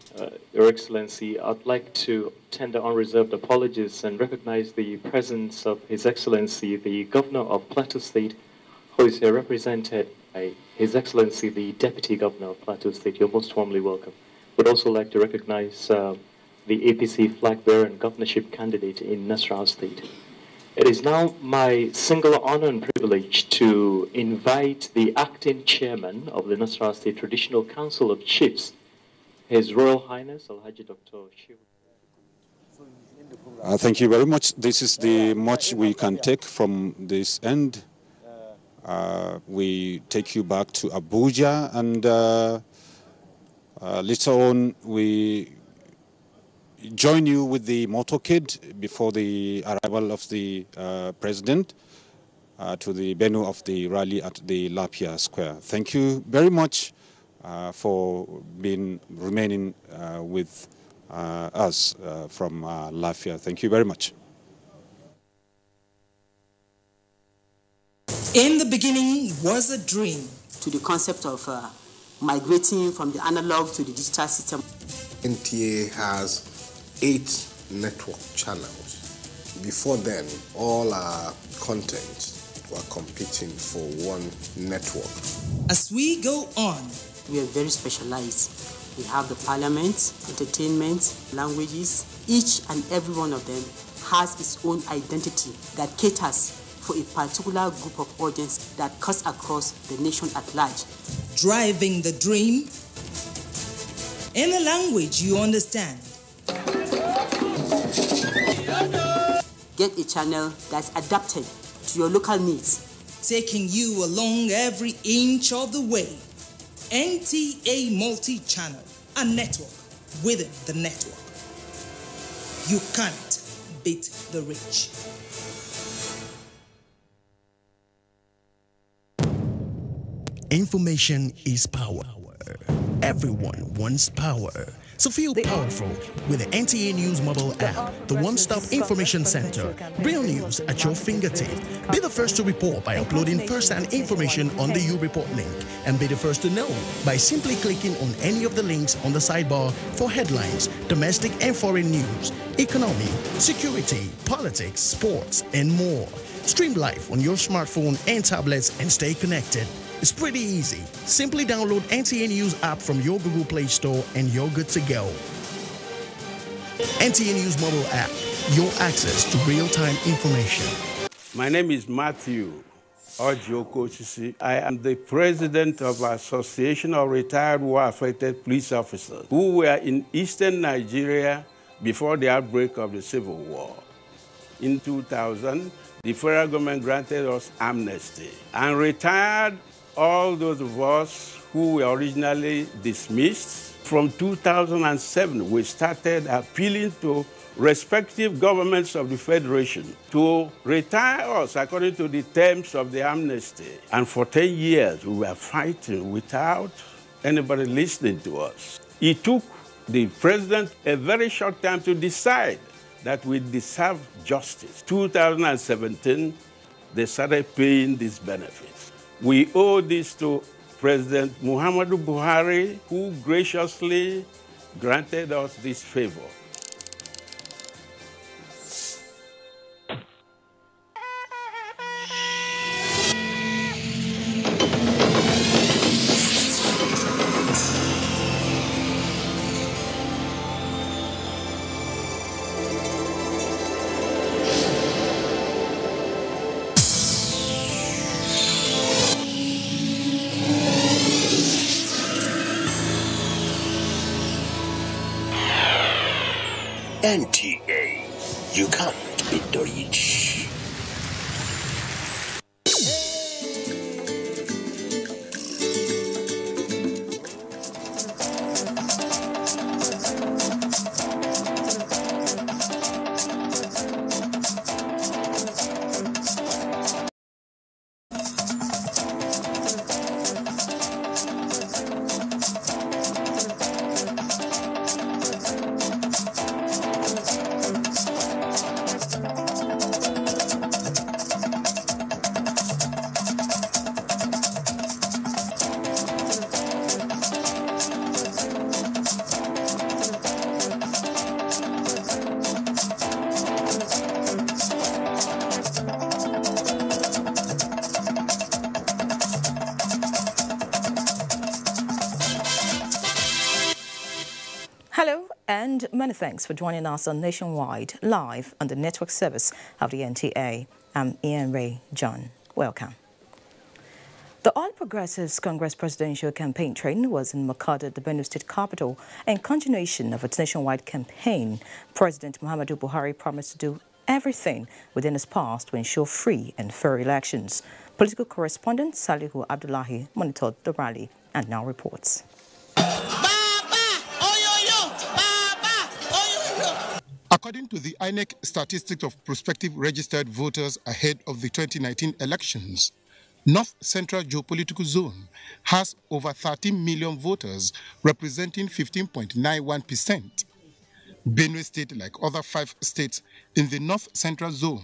Your Excellency, I'd like to tender unreserved apologies and recognize the presence of His Excellency, the Governor of Plateau State, who is here represented by His Excellency, the Deputy Governor of Plateau State. You're most warmly welcome. Would also like to recognize the APC flag bearer and governorship candidate in Nasarawa State. It is now my singular honor and privilege to invite the acting chairman of the Nasarawa State Traditional Council of Chiefs, His Royal Highness Alhaji Dr. Shiv. Thank you very much. This is the much we can take from this end. We take you back to Abuja, and later on we join you with the motorcade before the arrival of the president to the venue of the rally at the Lapia Square. Thank you very much for remaining with us from Lafia. Thank you very much. In the beginning was a dream. To the concept of migrating from the analog to the digital system. NTA has 8 network channels. Before then, all our content were competing for one network. As we go on, we are very specialized. We have the parliament, entertainment, languages. Each and every one of them has its own identity that caters for a particular group of audience that cuts across the nation at large. Driving the dream, in a language you understand. Get a channel that's adapted to your local needs. Taking you along every inch of the way. NTA multi-channel, a network within the network. You can't beat the rich. Information is power. Everyone wants power. So feel powerful with the NTA News mobile app, the one-stop information center. Real news at your fingertip. Be the first to report by uploading first-hand information on the You Report link. And be the first to know by simply clicking on any of the links on the sidebar for headlines, domestic and foreign news, economy, security, politics, sports, and more. Stream live on your smartphone and tablets and stay connected. It's pretty easy. Simply download NTA News app from your Google Play Store and you're good to go. NTA News mobile app, your access to real-time information. My name is Matthew Ojioko. I am the president of Association of Retired War-Affected Police Officers who were in eastern Nigeria before the outbreak of the Civil War. In 2000, the federal government granted us amnesty and retired all those of us who were originally dismissed. From 2007, we started appealing to respective governments of the Federation to retire us according to the terms of the amnesty. And for 10 years, we were fighting without anybody listening to us. It took the president a very short time to decide that we deserve justice. 2017, they started paying these benefits. We owe this to President Muhammadu Buhari, who graciously granted us this favor. NTA, you can't beat the rich. Hello and many thanks for joining us on Nationwide live on the network service of the NTA. I'm Ian Ray John. Welcome. The All Progressives Congress presidential campaign train was in Makada, the Benue State capital, in continuation of its nationwide campaign. President Muhammadu Buhari promised to do everything within his powers to ensure free and fair elections. Political correspondent Salihu Abdullahi monitored the rally and now reports. According to the INEC statistics of prospective registered voters ahead of the 2019 elections, North Central Geopolitical Zone has over 13 million voters, representing 15.91%. Benue State, like other 5 states in the North Central Zone,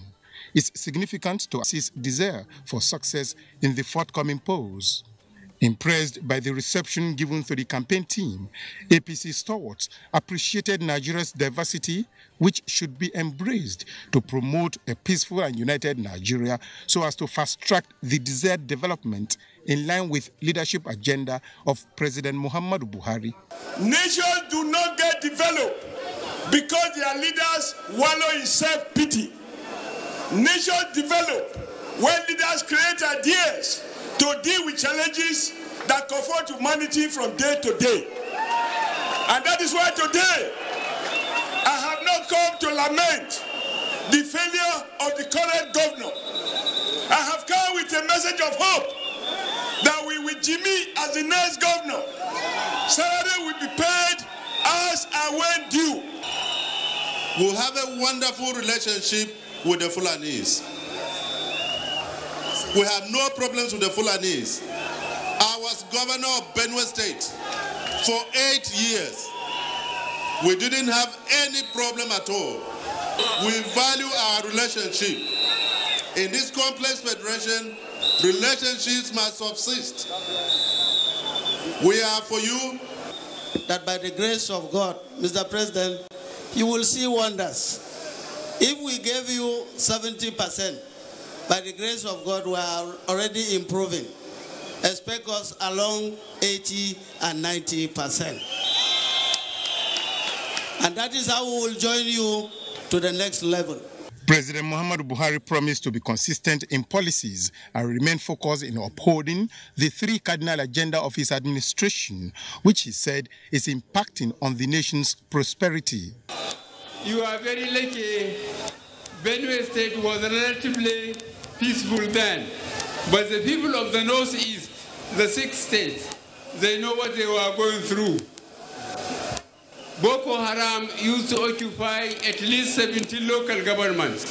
is significant to its desire for success in the forthcoming polls. Impressed by the reception given to the campaign team, APC stalwarts appreciated Nigeria's diversity, which should be embraced to promote a peaceful and united Nigeria so as to fast-track the desired development in line with leadership agenda of President Muhammadu Buhari. Nations do not get developed because their leaders wallow in self-pity. Nations develop when leaders create ideas to deal with challenges that confront humanity from day to day. And that is why today I have not come to lament the failure of the current governor. I have come with a message of hope that with Jimmy as the next governor, salary will be paid as and when due. We'll have a wonderful relationship with the Fulanese. We have no problems with the Fulanese. I was governor of Benue State for 8 years. We didn't have any problem at all. We value our relationship. In this complex federation, relationships must subsist. We are for you that by the grace of God, Mr. President, you will see wonders. If we gave you 70%, by the grace of God, we are already improving. Expect us along 80 and 90%. And that is how we will join you to the next level. President Muhammadu Buhari promised to be consistent in policies and remain focused in upholding the three cardinal agenda of his administration, which he said is impacting on the nation's prosperity. You are very lucky. Benue State was relatively peaceful then, but the people of the Northeast, the 6 states, they know what they were going through. Boko Haram used to occupy at least 17 local governments.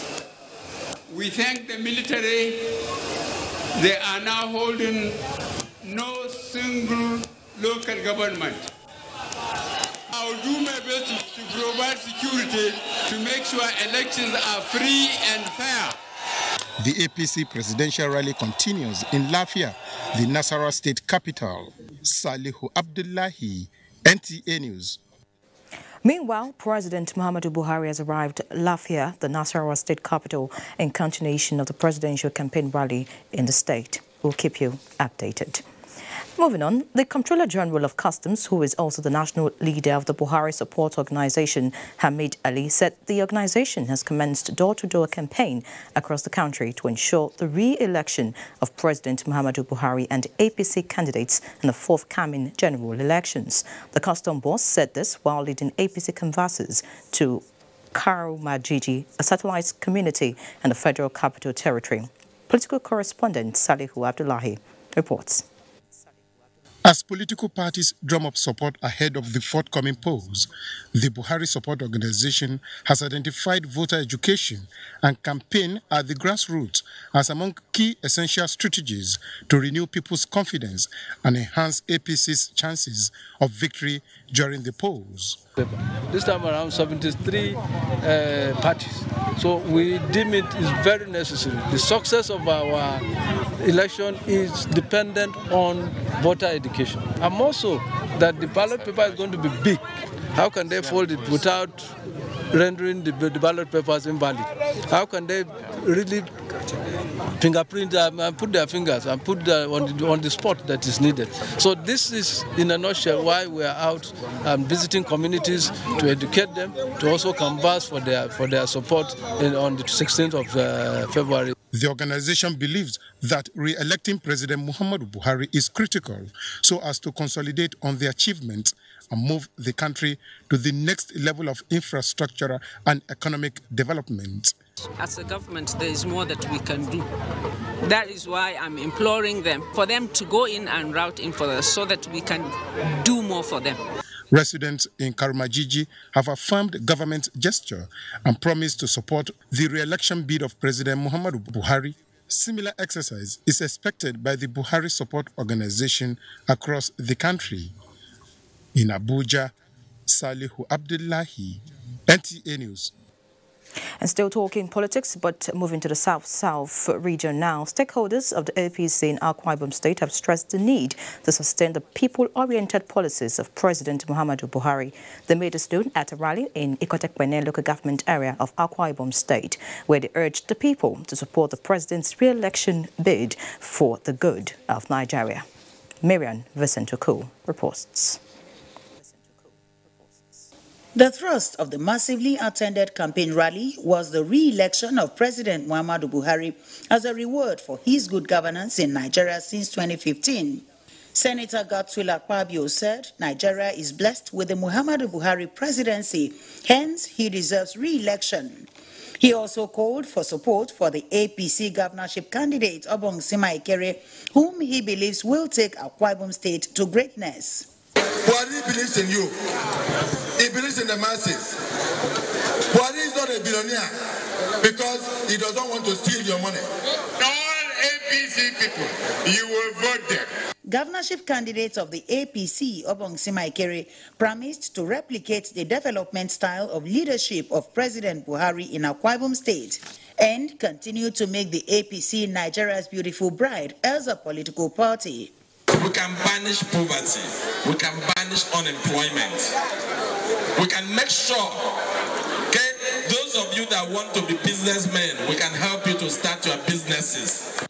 We thank the military. They are now holding no single local government. I will do my best to provide security to make sure elections are free and fair. The APC presidential rally continues in Lafia, the Nasarawa state capital. Salihu Abdullahi, NTA News. Meanwhile, President Muhammadu Buhari has arrived at Lafia, the Nasarawa state capital, in continuation of the presidential campaign rally in the state. We'll keep you updated. Moving on, the Comptroller General of Customs, who is also the national leader of the Buhari Support Organization, Hamid Ali, said the organization has commenced door-to-door campaign across the country to ensure the re-election of President Muhammadu Buhari and APC candidates in the forthcoming general elections. The custom boss said this while leading APC canvassers to Karumajiji, a satellite community in the Federal Capital Territory. Political correspondent Salihu Abdullahi reports. As political parties drum up support ahead of the forthcoming polls, the Buhari Support Organization has identified voter education and campaign at the grassroots as among key essential strategies to renew people's confidence and enhance APC's chances of victory during the polls. This time around 73 parties. So we deem it is very necessary. The success of our election is dependent on voter education. And also that the ballot paper is going to be big. How can they fold it without rendering the ballot papers invalid? How can they really fingerprint and put their fingers and put on the spot that is needed? So this is, in a nutshell, why we are out visiting communities to educate them, to also canvass for their support on the 16th of February. The organization believes that re-electing President Muhammadu Buhari is critical so as to consolidate on the achievements and move the country to the next level of infrastructure and economic development. As a government, there is more that we can do. That is why I'm imploring them, for them to go in and route in for us so that we can do more for them. Residents in Karumajiji have affirmed government gesture and promised to support the re-election bid of President Muhammadu Buhari. Similar exercise is expected by the Buhari Support Organization across the country. In Abuja, Salihu Abdullahi, NTA News. And still talking politics, but moving to the South region now, stakeholders of the APC in Akwa Ibom State have stressed the need to sustain the people-oriented policies of President Muhammadu Buhari. They made this known at a rally in Ikotekpene local government area of Akwa Ibom State, where they urged the people to support the president's re-election bid for the good of Nigeria. Miriam Vicentoku reports. The thrust of the massively attended campaign rally was the re-election of President Muhammadu Buhari as a reward for his good governance in Nigeria since 2015. Senator Godswill Akpabio said Nigeria is blessed with the Muhammadu Buhari presidency, hence he deserves re-election. He also called for support for the APC governorship candidate Obongsima Ikere, whom he believes will take Akwa Ibom State to greatness. Buhari believes in you. He believes in the masses. Buhari is not a billionaire because he does not want to steal your money. All APC people, you will vote them. Governorship candidates of the APC, Obongsima Ikere, promised to replicate the development style of leadership of President Buhari in Akwa Ibom State and continue to make the APC Nigeria's beautiful bride as a political party. We can banish poverty. We can banish unemployment. We can make sure, okay, those of you that want to be businessmen, we can help you to start your businesses.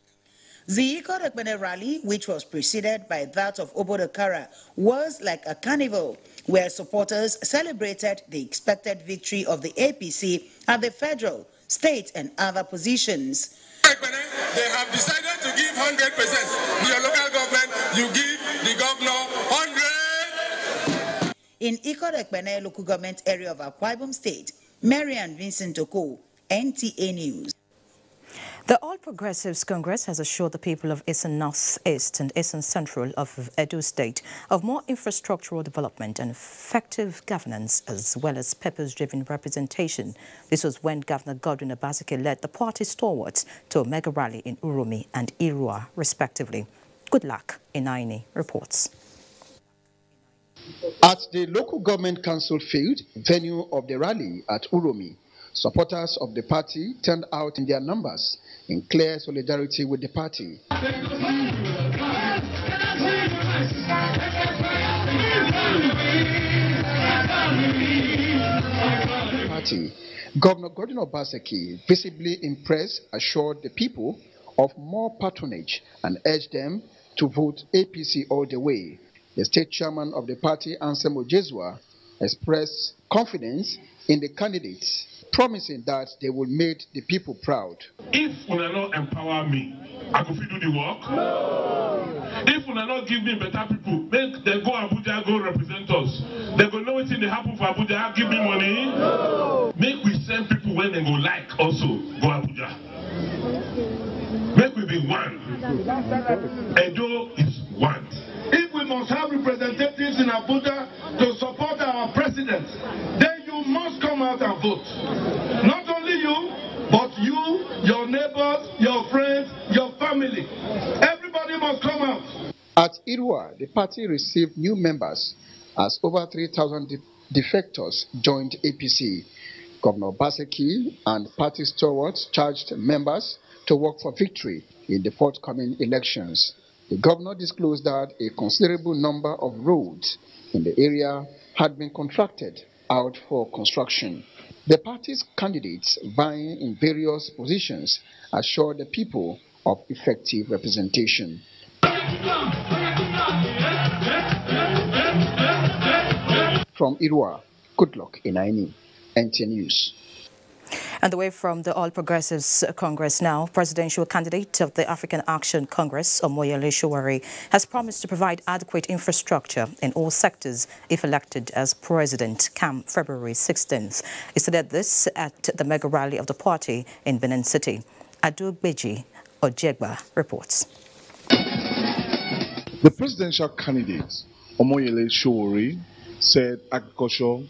The Ikorekbene rally, which was preceded by that of Obodokara, was like a carnival where supporters celebrated the expected victory of the APC at the federal, state and other positions. They have decided to give 100%. Your local government, you give the governor 100. In Ikorekbene local government area of Akwa Ibom State, Marian Vincent Oko, NTA News. The All Progressives Congress has assured the people of Eastern Northeast and Eastern Central of Edo State of more infrastructural development and effective governance, as well as purpose-driven representation. This was when Governor Godwin Obaseki led the party stalwarts to a mega rally in Uromi and Irua, respectively. Good luck, Inaini reports. At the local government council field, venue of the rally at Uromi, supporters of the party turned out in their numbers in clear solidarity with the party. Governor Godwin Obaseki, visibly impressed, assured the people of more patronage and urged them to vote APC all the way. The state chairman of the party, Ansem Ojezua, expressed confidence in the candidates, promising that they will make the people proud. If you will not empower me, I could do the work. No. If you will not give me better people, make them go Abuja, go represent us. They go know what's in the happen for Abuja, give me money. No. Make we send people when they go like also go Abuja. Make we be one. Edo is one. If we must have representatives in Abuja to support our president, then you must come out and vote. Not only you, but you, your neighbors, your friends, your family. Everybody must come out. At Irua, the party received new members as over 3,000 defectors joined APC. Governor Obaseki and party stewards charged members to work for victory in the forthcoming elections. The governor disclosed that a considerable number of roads in the area had been contracted out for construction. The party's candidates vying in various positions assured the people of effective representation. From Irua, good luck in Aini, NTA News. And away from the All Progressives Congress now, presidential candidate of the African Action Congress, Omoyele Sowore, has promised to provide adequate infrastructure in all sectors if elected as president come February 16th. He said this at the mega rally of the party in Benin City. Adugbeji Ojegba reports. The presidential candidate, Omoyele Sowore, said agriculture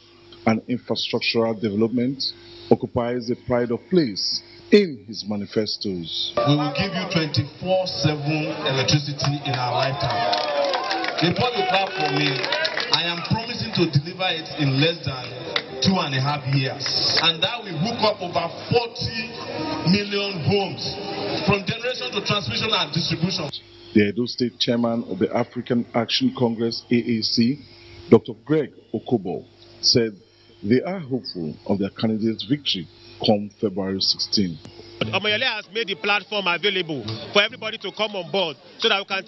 and infrastructural development occupies a pride of place in his manifestos. We will give you 24/7 electricity in our lifetime. Before you clap for me, I am promising to deliver it in less than 2.5 years. And that will hook up over 40 million homes from generation to transmission and distribution. The Edo State chairman of the African Action Congress, AAC, Dr. Greg Okobo, said they are hopeful of their candidate's victory come February 16. Omoyele has made the platform available for everybody to come on board so that we can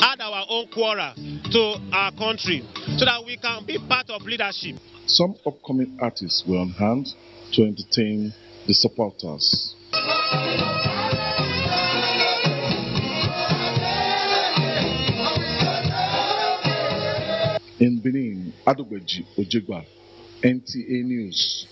add our own quota to our country, so that we can be part of leadership. Some upcoming artists were on hand to entertain the supporters. In Benin, Adogbeji Ojegba, NTA News.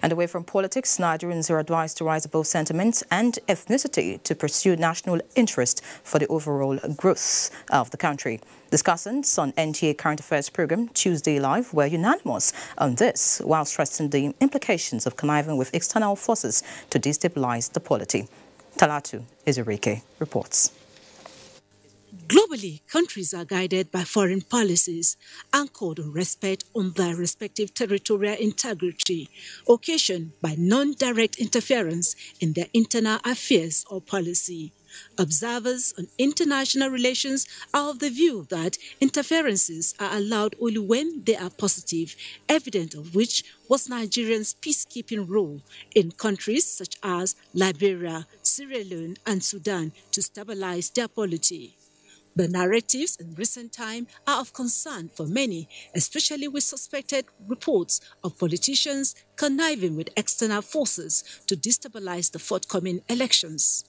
And away from politics, Nigerians are advised to rise above sentiment and ethnicity to pursue national interest for the overall growth of the country. Discussants on NTA Current Affairs program Tuesday Live were unanimous on this, while stressing the implications of conniving with external forces to destabilize the polity. Talatu Izurike reports. Globally, countries are guided by foreign policies anchored on respect on their respective territorial integrity, occasioned by non-direct interference in their internal affairs or policy. Observers on international relations are of the view that interferences are allowed only when they are positive, evidence of which was Nigeria's peacekeeping role in countries such as Liberia, Sierra Leone, and Sudan to stabilize their polity. The narratives in recent time are of concern for many, especially with suspected reports of politicians conniving with external forces to destabilize the forthcoming elections.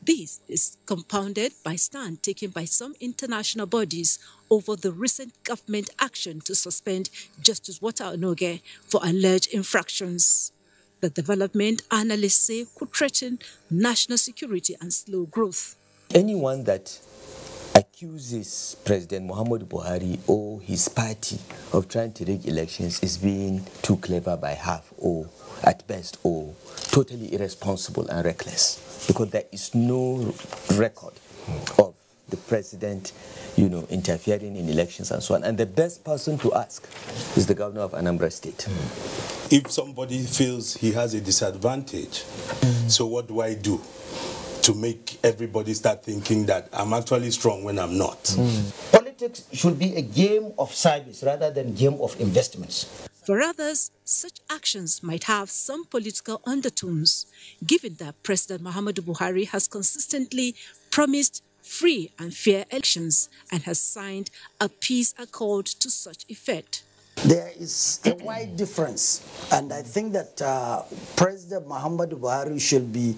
This is compounded by stand taken by some international bodies over the recent government action to suspend Justice Walter Onoge for alleged infractions. The development, analysts say, could threaten national security and slow growth. Anyone that accuses President Muhammadu Buhari or his party of trying to rig elections is being too clever by half, or at best, or totally irresponsible and reckless, because there is no record of the president, interfering in elections and so on. And the best person to ask is the governor of Anambra State. If somebody feels he has a disadvantage, so what do I do to make everybody start thinking that I'm actually strong when I'm not? Politics should be a game of service rather than a game of investments. For others, such actions might have some political undertones, given that President Muhammadu Buhari has consistently promised free and fair elections and has signed a peace accord to such effect. There is a wide difference, and I think that President Muhammadu Buhari should be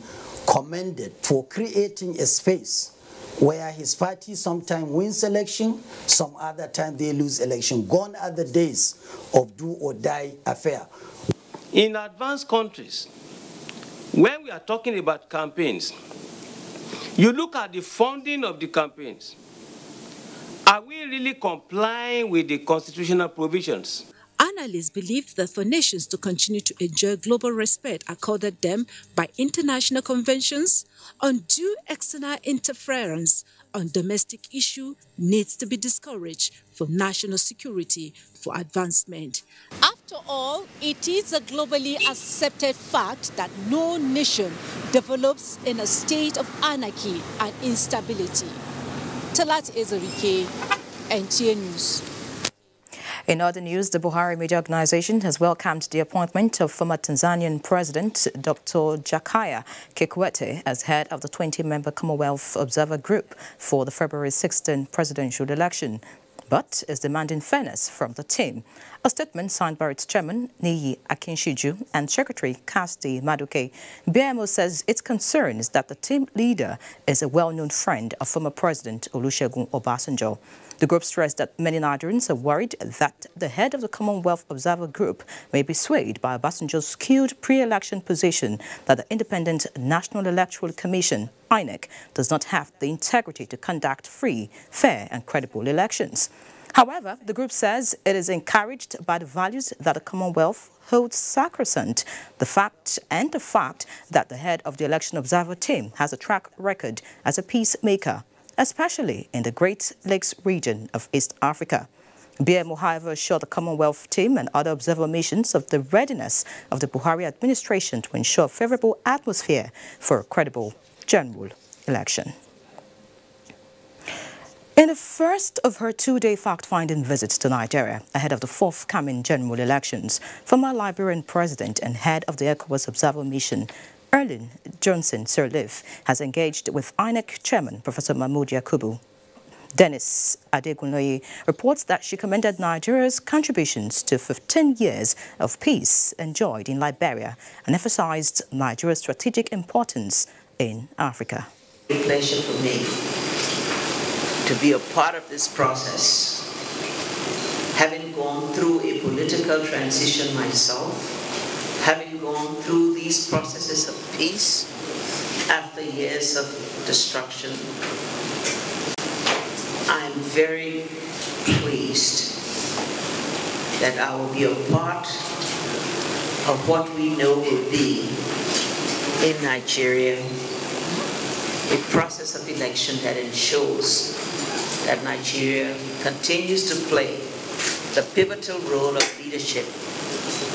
commended for creating a space where his party sometimes wins election, some other time they lose election. Gone are the days of do or die affair. In advanced countries, when we are talking about campaigns, you look at the funding of the campaigns. Are we really complying with the constitutional provisions? Analysts believe that for nations to continue to enjoy global respect accorded them by international conventions, undue external interference on domestic issue needs to be discouraged for national security, for advancement. After all, it is a globally accepted fact that no nation develops in a state of anarchy and instability. Talat Ezerike, NTA News. In other news, the Buhari Media Organization has welcomed the appointment of former Tanzanian President Dr. Jakaya Kikwete as head of the 20-member Commonwealth Observer Group for the February 16 presidential election, but is demanding fairness from the team. A statement signed by its chairman, Niyi Akinshiju, and secretary, Kasti Maduke, BMO says its concern is that the team leader is a well-known friend of former President Olusegun Obasanjo. The group stressed that many Nigerians are worried that the head of the Commonwealth Observer Group may be swayed by Obasanjo's skewed pre-election position that the Independent National Electoral Commission, INEC, does not have the integrity to conduct free, fair and credible elections. However, the group says it is encouraged by the values that the Commonwealth holds sacrosanct, the fact that the head of the Election Observer team has a track record as a peacemaker, especially in the Great Lakes region of East Africa. BMO, however, assured the Commonwealth team and other observer missions of the readiness of the Buhari administration to ensure a favorable atmosphere for a credible general election. In the first of her two-day fact-finding visits to Nigeria ahead of the forthcoming general elections, former Liberian president and head of the ECOWAS Observer Mission, Erling Johnson Sirleaf, has engaged with INEC chairman Professor Mahmoud Yakubu. Dennis Adegunloye reports that she commended Nigeria's contributions to 15 years of peace enjoyed in Liberia and emphasized Nigeria's strategic importance in Africa. It's a pleasure for me to be a part of this process having gone through a political transition myself, having gone through these processes of peace after years of destruction, I am very pleased that I will be a part of what we know will be in Nigeria a process of election that ensures that Nigeria continues to play the pivotal role of leadership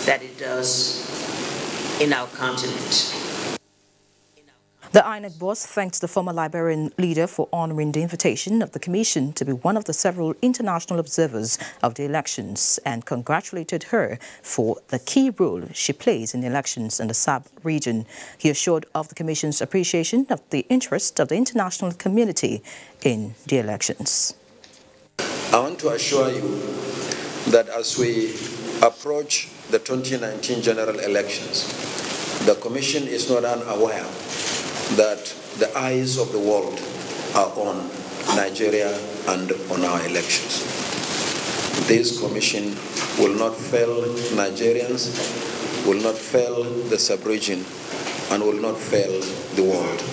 that it does in our continent. The INEC boss thanked the former Liberian leader for honoring the invitation of the Commission to be one of the several international observers of the elections and congratulated her for the key role she plays in the elections in the sub-region. He assured of the Commission's appreciation of the interest of the international community in the elections. I want to assure you that as we approach the 2019 general elections, the Commission is not unaware that the eyes of the world are on Nigeria and on our elections. This Commission will not fail Nigerians, will not fail the sub-region, and will not fail the world.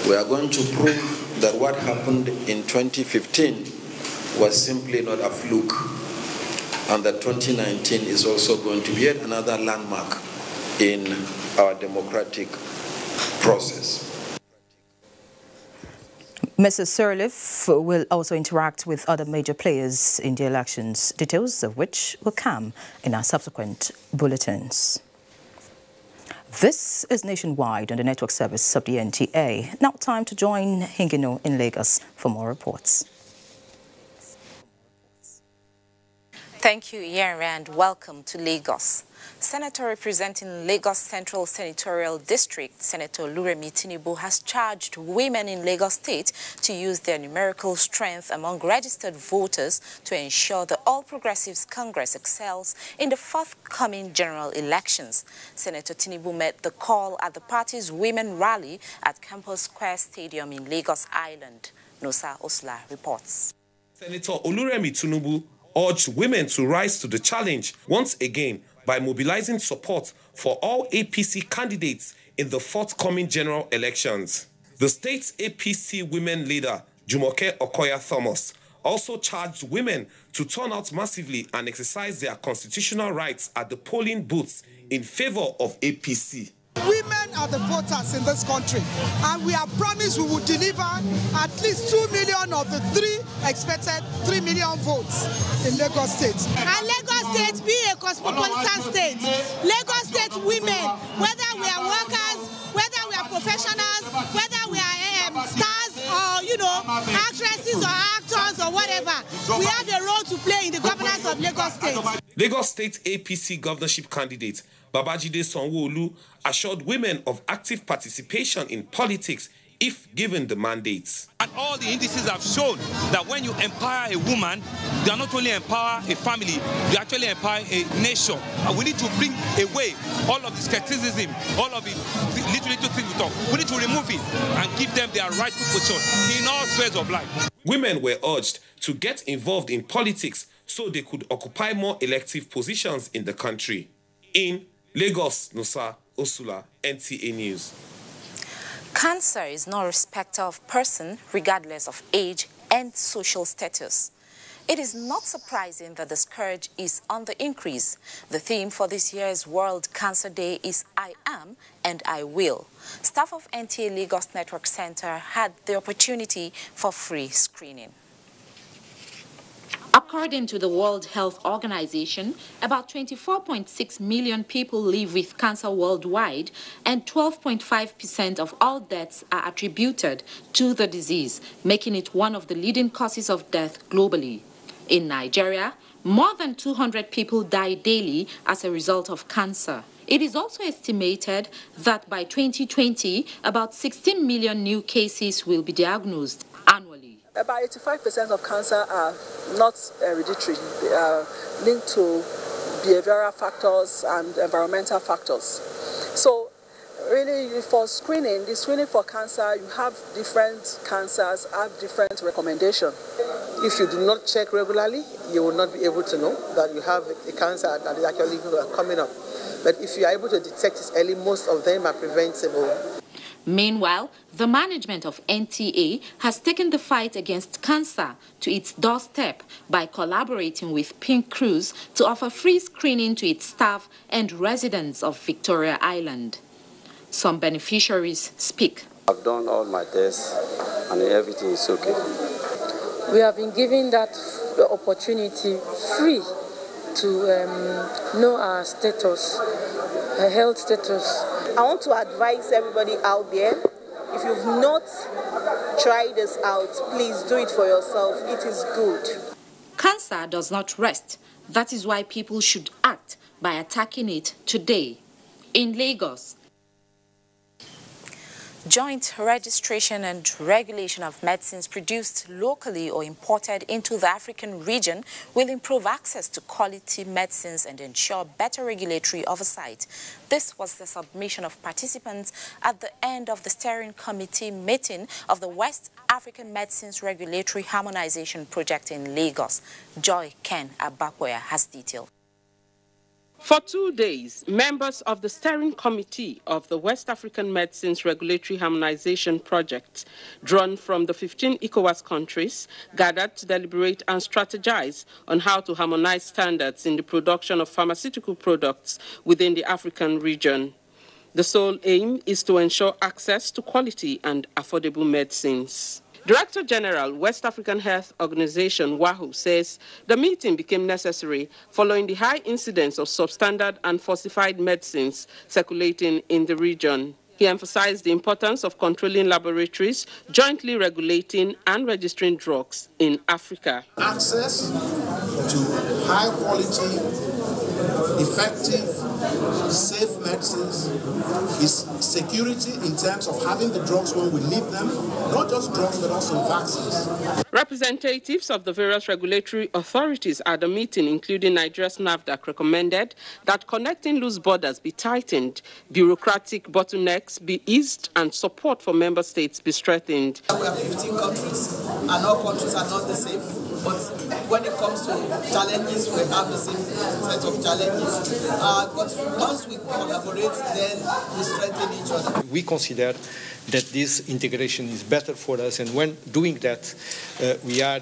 We are going to prove that what happened in 2015 was simply not a fluke, and that 2019 is also going to be yet another landmark in our democratic process. Mrs. Sirleaf will also interact with other major players in the elections, details of which will come in our subsequent bulletins. This is Nationwide on the network service of the NTA. Now time to join Hingino in Lagos for more reports. Thank you, Ian, and welcome to Lagos. Senator representing Lagos Central Senatorial District, Senator Oluremi Tinubu, has charged women in Lagos State to use their numerical strength among registered voters to ensure the All Progressives Congress excels in the forthcoming general elections. Senator Tinubu met the call at the party's women rally at Campus Square Stadium in Lagos Island. Nosa Osla reports. Senator Oluremi Tinubu urged women to rise to the challenge once again by mobilizing support for all APC candidates in the forthcoming general elections. The state's APC women leader, Jumoke Okoya-Thomas, also charged women to turn out massively and exercise their constitutional rights at the polling booths in favor of APC. Women are the voters in this country, and we have promised we will deliver at least 2 million of the expected 3 million votes in Lagos State. And Lagos State be a cosmopolitan state. Lagos State women, whether we are workers, whether we are professionals, whether we are stars or, actresses or actors or whatever, we have a role to play in the governance of Lagos State. Lagos State APC governorship candidate Babajide Sanwo-Olu assured women of active participation in politics if given the mandates. And all the indices have shown that when you empower a woman, you not only empower a family, you actually empower a nation. And we need to bring away all of this criticism, all of the little things we talk. We need to remove it and give them their rightful position in all spheres of life. Women were urged to get involved in politics so they could occupy more elective positions in the country. In Lagos, Nosa Osula, NTA News. Cancer is no respecter of person, regardless of age and social status. It is not surprising that the scourge is on the increase. The theme for this year's World Cancer Day is I Am and I Will. Staff of NTA Lagos Network Center had the opportunity for free screening. According to the World Health Organization, about 24.6 million people live with cancer worldwide, and 12.5% of all deaths are attributed to the disease, making it one of the leading causes of death globally. In Nigeria, more than 200 people die daily as a result of cancer. It is also estimated that by 2020, about 16 million new cases will be diagnosed annually. About 85% of cancer are not hereditary. They are linked to behavioral factors and environmental factors. So really for screening, the screening for cancer, you have different cancers, have different recommendations. If you do not check regularly, you will not be able to know that you have a cancer that is actually coming up. But if you are able to detect it early, most of them are preventable. Meanwhile, the management of NTA has taken the fight against cancer to its doorstep by collaborating with Pink Cruise to offer free screening to its staff and residents of Victoria Island. Some beneficiaries speak. I've done all my tests and everything is okay. We have been given that opportunity free to know our status, our health status. I want to advise everybody out there, if you've not tried this out, please do it for yourself. It is good. Cancer does not rest. That is why people should act by attacking it today. In Lagos, joint registration and regulation of medicines produced locally or imported into the African region will improve access to quality medicines and ensure better regulatory oversight. This was the submission of participants at the end of the steering committee meeting of the West African Medicines Regulatory Harmonization Project in Lagos. Joy Ken Abakboya has detail. For 2 days, members of the steering committee of the West African Medicines Regulatory Harmonization Project, drawn from the 15 ECOWAS countries, gathered to deliberate and strategize on how to harmonize standards in the production of pharmaceutical products within the African region. The sole aim is to ensure access to quality and affordable medicines. Director General, West African Health Organization, WAHO, says the meeting became necessary following the high incidence of substandard and falsified medicines circulating in the region. He emphasized the importance of controlling laboratories, jointly regulating and registering drugs in Africa. Access to high quality, effective, safe medicines is security in terms of having the drugs when we need them, not just drugs but also vaccines. Representatives of the various regulatory authorities at the meeting, including Nigeria's NAFDAC, recommended that connecting loose borders be tightened, bureaucratic bottlenecks be eased, and support for member states be strengthened. We have 15 countries, and all countries are not the same. But when it comes to challenges, we have the same set of challenges. But once we collaborate, then we strengthen each other. We consider that this integration is better for us, and when doing that, we are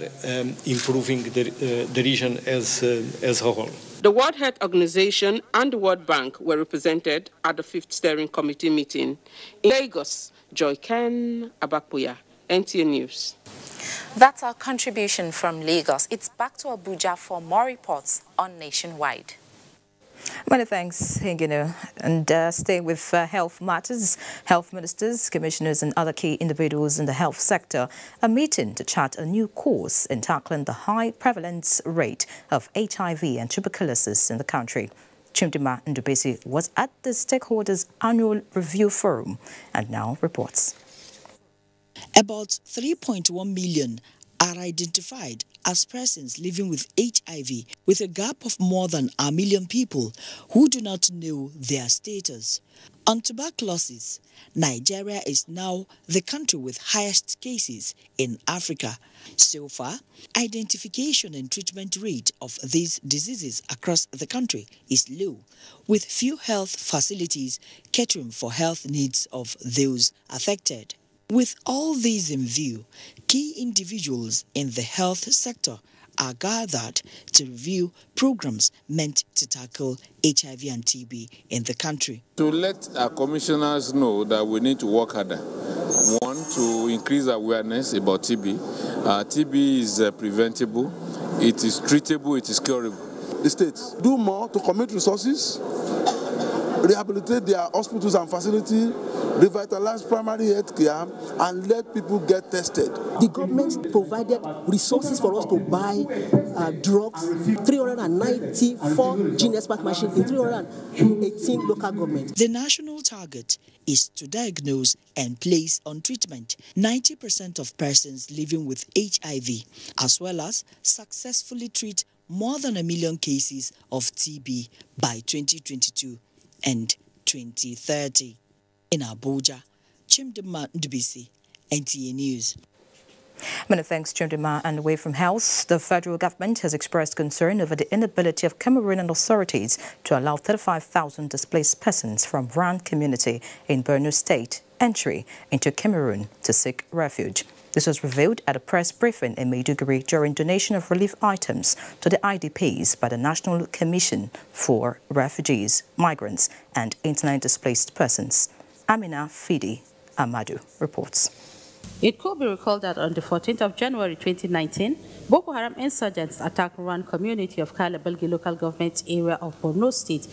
improving the region as a whole. The World Health Organization and the World Bank were represented at the 5th Steering Committee meeting. In Lagos, Joy Ken Abakboya, NTA News. That's our contribution from Lagos. It's back to Abuja for more reports on Nationwide. Many thanks, Hingino. And stay with health matters. Health ministers, commissioners and other key individuals in the health sector are meeting to chart a new course in tackling the high prevalence rate of HIV and tuberculosis in the country. Chimdima Ndubisi was at the stakeholders' annual review forum and now reports. About 3.1 million are identified as persons living with HIV, with a gap of more than 1 million people who do not know their status. On tuberculosis, Nigeria is now the country with highest cases in Africa. So far, identification and treatment rate of these diseases across the country is low, with few health facilities catering for health needs of those affected. With all these in view, key individuals in the health sector are gathered to review programs meant to tackle HIV and TB in the country. To let our commissioners know that we need to work harder. One, to increase awareness about TB. TB is preventable, it is treatable, it is curable. The states do more to commit resources, rehabilitate their hospitals and facilities, revitalize primary health care, and let people get tested. The government provided resources for us to buy drugs, 394 gene expert machines in 318 local governments. The national target is to diagnose and place on treatment 90% of persons living with HIV, as well as successfully treat more than 1 million cases of TB by 2022 and 2030. In Abuja, Chimdima Ndubisi, NTA News. Many thanks, Chundima. And away from health, the federal government has expressed concern over the inability of Cameroonian authorities to allow 35,000 displaced persons from Ran community in Borno State entry into Cameroon to seek refuge. This was revealed at a press briefing in Maiduguri during donation of relief items to the IDPs by the National Commission for Refugees, Migrants and Internally Displaced Persons. Amina Fidi Amadou reports. It could be recalled that on the 14th of January 2019, Boko Haram insurgents attacked Ran community of Kalabelgi local government area of Borno State,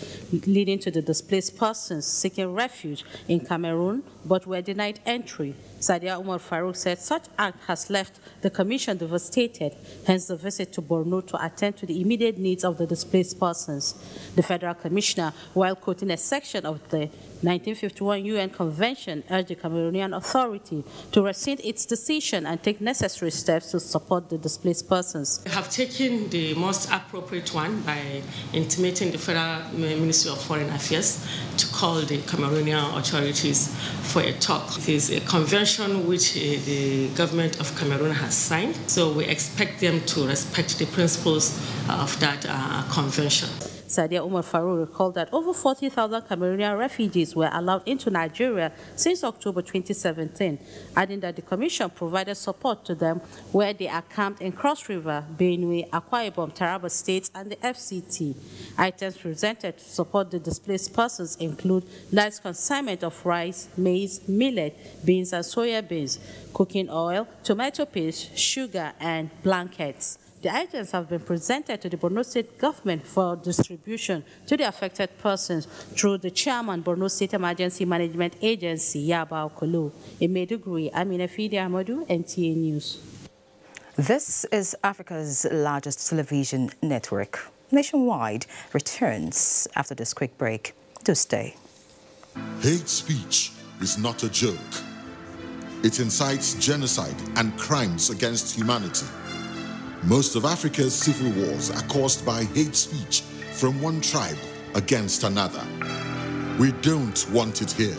leading to the displaced persons seeking refuge in Cameroon, but were denied entry. Sadia Umar Farouk said such act has left the commission devastated, hence the visit to Borno to attend to the immediate needs of the displaced persons. The federal commissioner, while quoting a section of the 1951 UN Convention, urged the Cameroonian authority to rescind its decision and take necessary steps to support the displaced persons. We have taken the most appropriate one by intimating the Federal Ministry of Foreign Affairs to call the Cameroonian authorities for a talk. It is a convention which the government of Cameroon has signed, so we expect them to respect the principles of that convention. Sadia Umar Farouk recalled that over 40,000 Cameroonian refugees were allowed into Nigeria since October 2017, adding that the Commission provided support to them where they are camped in Cross River, Benue, Akwa Ibom, Taraba states, and the FCT. Items presented to support the displaced persons include large consignment of rice, maize, millet, beans, and soya beans, cooking oil, tomato paste, sugar, and blankets. The items have been presented to the Borno State government for distribution to the affected persons through the chairman, Borno State Emergency Management Agency, Yaba Okolo. In Maiduguri, Amina Fidi Amadou, NTA News. This is Africa's largest television network. Nationwide returns after this quick break. Do stay. Hate speech is not a joke. It incites genocide and crimes against humanity. Most of Africa's civil wars are caused by hate speech from one tribe against another. We don't want it here.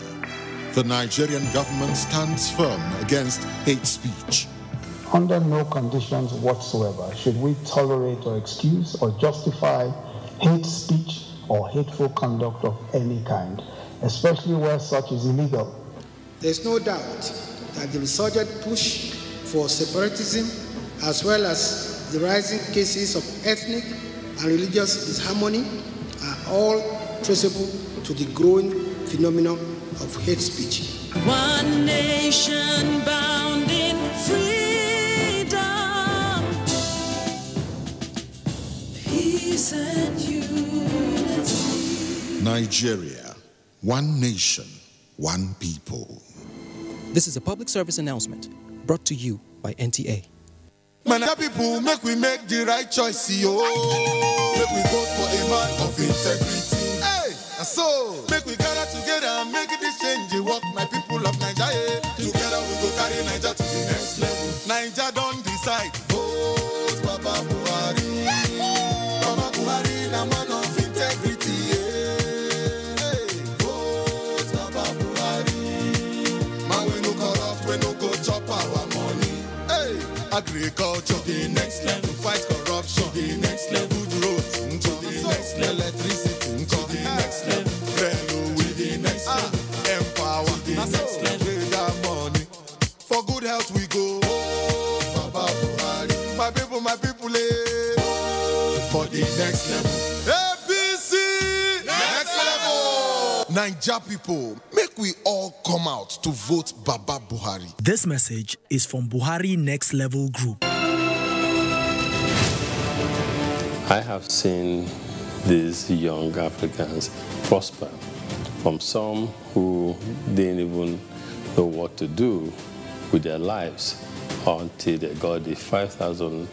The Nigerian government stands firm against hate speech. Under no conditions whatsoever should we tolerate or excuse or justify hate speech or hateful conduct of any kind, especially where such is illegal. There's no doubt that the resurgent push for separatism, as well as the rising cases of ethnic and religious disharmony, are all traceable to the growing phenomenon of hate speech. One nation bound in freedom, peace and unity. Nigeria, one nation, one people. This is a public service announcement brought to you by NTA. Man, people, make we make the right choice, yo. Make we vote for a man of integrity. Hey, and so make we gather together and make this change. Work, my people of Nigeria. Together we go carry Nigeria to the next level. Nigeria don't decide. Vote Baba Buhari. Baba Buhari, the man of integrity. Hey, vote Baba Buhari. Man, we no corrupt, we no go chop our money. Hey. Agriculture, the next level. Fight corruption, the next level. Good roads, to the next level. Electricity, to the next level. Railway, the next level. Empower, the next level. With that money, for good health we go. Baba Buhari, my people, for the next level. APC, next level. Naija people, make we all come out to vote Baba Buhari. This message is from Buhari Next Level Group. I have seen these young Africans prosper, from some who didn't even know what to do with their lives until they got the 5,000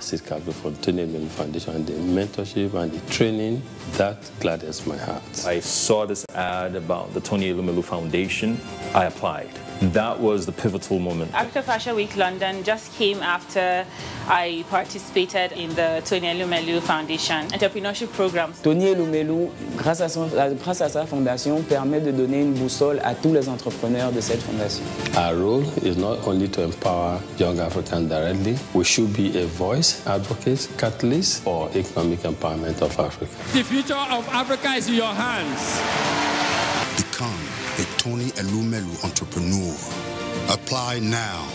seed capital for Tony Elumelu Foundation, and the mentorship and the training, that gladdens my heart. I saw this ad about the Tony Elumelu Foundation. I applied. That was the pivotal moment. Africa Fashion Week London just came after I participated in the Tony Elumelu Foundation entrepreneurship program. Tony Elumelu, grâce à sa fondation, permet de donner une boussole à tous les entrepreneurs de cette fondation. Our role is not only to empower young Africans directly, we should be a voice, advocate, catalyst for economic empowerment of Africa. The future of Africa is in your hands. Become a Tony Elumelu entrepreneur. Apply now.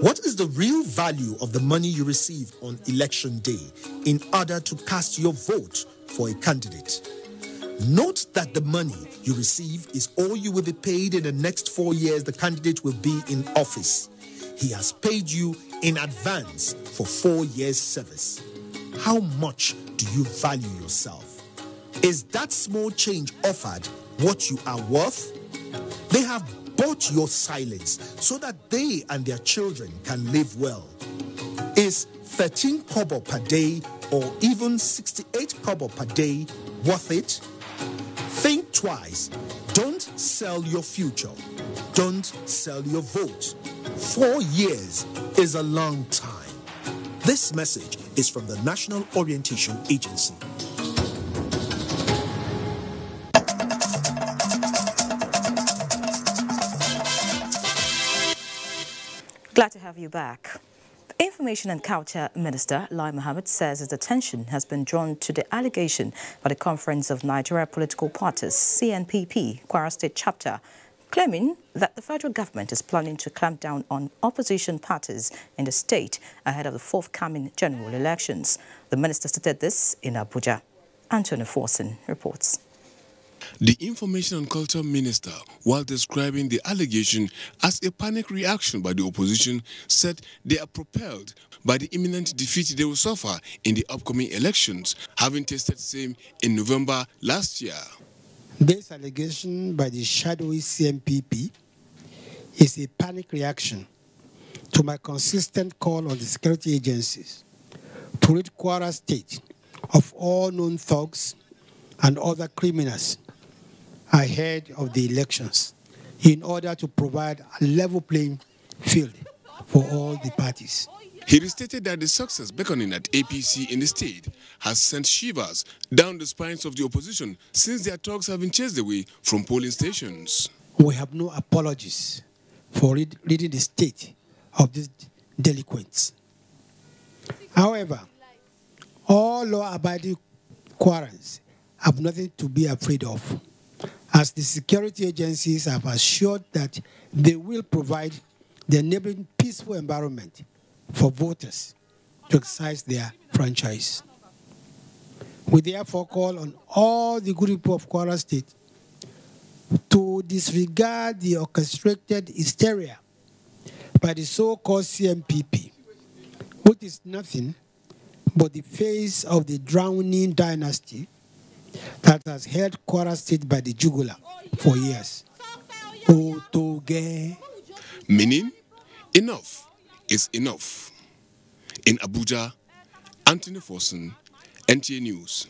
What is the real value of the money you receive on election day in order to cast your vote for a candidate? Note that the money you receive is all you will be paid in the next 4 years the candidate will be in office. He has paid you in advance for 4 years' service. How much do you value yourself? Is that small change offered what you are worth? They have bought your silence so that they and their children can live well. Is 13 kobo per day or even 68 kobo per day worth it? Think twice. Don't sell your future. Don't sell your vote. 4 years is a long time. This message is from the National Orientation Agency. Glad to have you back. Information and Culture Minister Lai Mohammed says his attention has been drawn to the allegation by the Conference of Nigeria Political Parties, CNPP, Kwara State Chapter, claiming that the federal government is planning to clamp down on opposition parties in the state ahead of the forthcoming general elections. The minister stated this in Abuja. Anthony Forson reports. The Information and Culture Minister, while describing the allegation as a panic reaction by the opposition, said they are propelled by the imminent defeat they will suffer in the upcoming elections, having tasted same in November last year. This allegation by the shadowy CNPP is a panic reaction to my consistent call on the security agencies to rid Kwara State of all known thugs and other criminals ahead of the elections in order to provide a level playing field for all the parties. He restated that the success beckoning at APC in the state has sent shivers down the spines of the opposition since their talks have been chased away from polling stations. We have no apologies for ridding the state of these delinquents. However, all law-abiding Kwarans have nothing to be afraid of, as the security agencies have assured that they will provide the enabling peaceful environment for voters to exercise their franchise. We therefore call on all the good people of Kwara State to disregard the orchestrated hysteria by the so-called CNPP, which is nothing but the face of the drowning dynasty that has held Kwara State by the jugular for years. Meaning, enough is enough. In Abuja, Anthony Forson, NTA News.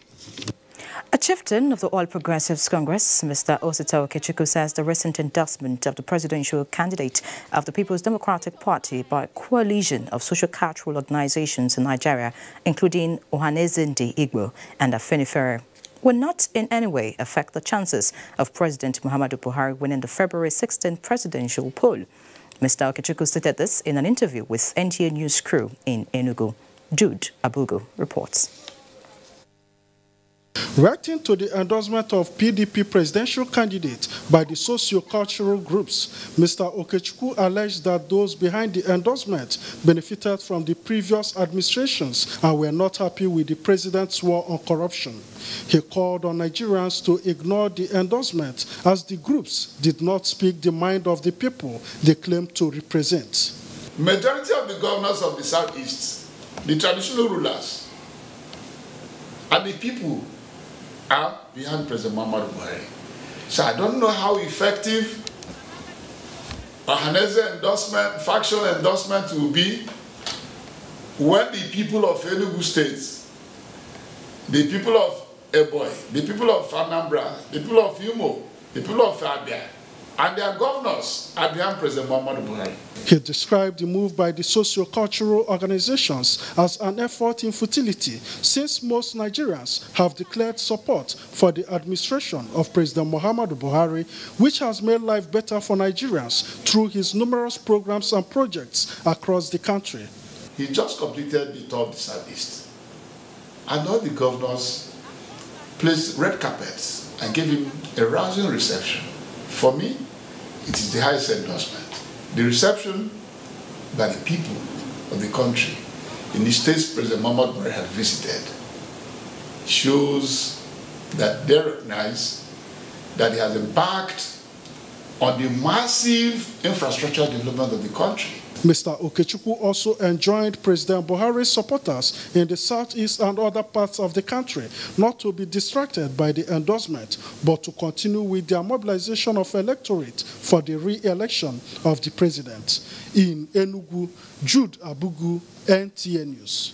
A chieftain of the All Progressives Congress, Mr. Osita Okechukwu, says the recent endorsement of the presidential candidate of the People's Democratic Party by a coalition of social-cultural organizations in Nigeria, including Ohaneze Ndi Igbo and Afenifere, will not in any way affect the chances of President Muhammadu Buhari winning the February 16 presidential poll. Mr. Okechukwu stated this in an interview with NTA News crew in Enugu. Jude Abugo reports. Reacting to the endorsement of PDP presidential candidate by the socio-cultural groups, Mr. Okechukwu alleged that those behind the endorsement benefited from the previous administrations and were not happy with the president's war on corruption. He called on Nigerians to ignore the endorsement as the groups did not speak the mind of the people they claim to represent. Majority of the governors of the Southeast, the traditional rulers, and the people are behind President Muhammadu Buhari. So I don't know how effective Ohaneze endorsement, factional endorsement will be when the people of Enugu State, the people of Ebonyi, the people of Anambra, the people of Imo, the people of Abia, and their governors are behind President Muhammadu Buhari. He described the move by the socio-cultural organizations as an effort in futility, since most Nigerians have declared support for the administration of President Muhammadu Buhari, which has made life better for Nigerians through his numerous programs and projects across the country. He just completed the tour of the Southeast, and all the governors placed red carpets and gave him a rousing reception. For me, it is the highest endorsement. The reception by the people of the country in the states President Muhammadu Buhari had visited shows that they recognize that he has embarked on the massive infrastructure development of the country. Mr. Okechukwu also enjoined President Buhari's supporters in the southeast and other parts of the country not to be distracted by the endorsement, but to continue with their mobilization of electorate for the re-election of the president. In Enugu, Jude Abugu, NTA News.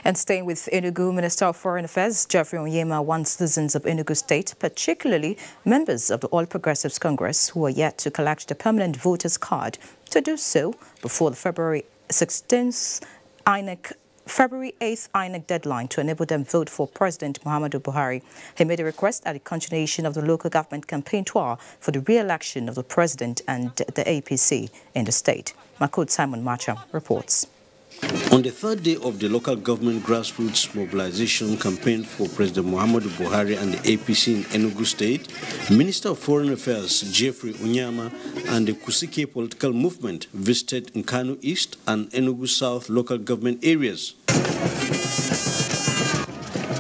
And staying with Enugu, Minister of Foreign Affairs Geoffrey Onyema wants citizens of Enugu State, particularly members of the All Progressives Congress who are yet to collect the permanent voters card, to do so before the February 8th INEC deadline to enable them vote for President Muhammadu Buhari. He made a request at the continuation of the local government campaign tour for the re-election of the president and the APC in the state. Makut Simon Macha reports. On the third day of the local government grassroots mobilization campaign for President Muhammadu Buhari and the APC in Enugu State, Minister of Foreign Affairs Geoffrey Onyema and the Kusike political movement visited Nkanu East and Enugu South local government areas.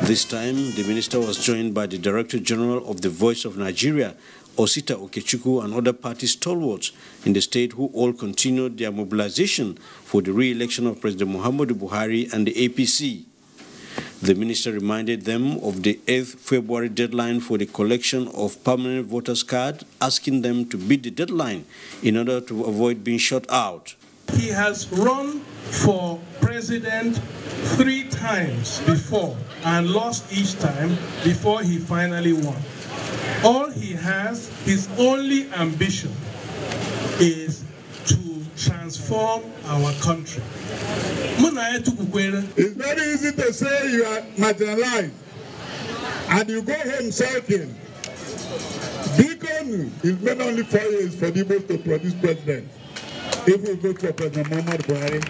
This time, the minister was joined by the Director General of the Voice of Nigeria, Osita Okechukwu, and other party stalwarts in the state who all continued their mobilization for the re-election of President Muhammadu Buhari and the APC. The minister reminded them of the 8th February deadline for the collection of permanent voters' cards, asking them to beat the deadline in order to avoid being shut out. He has run for president 3 times before and lost each time before he finally won. All he has, his only ambition, is to transform our country. It's very easy to say you are marginalized and you go home sulking. Beacon is made only 4 years for the Igbo to produce president. If we vote for President Muhammadu Buhari.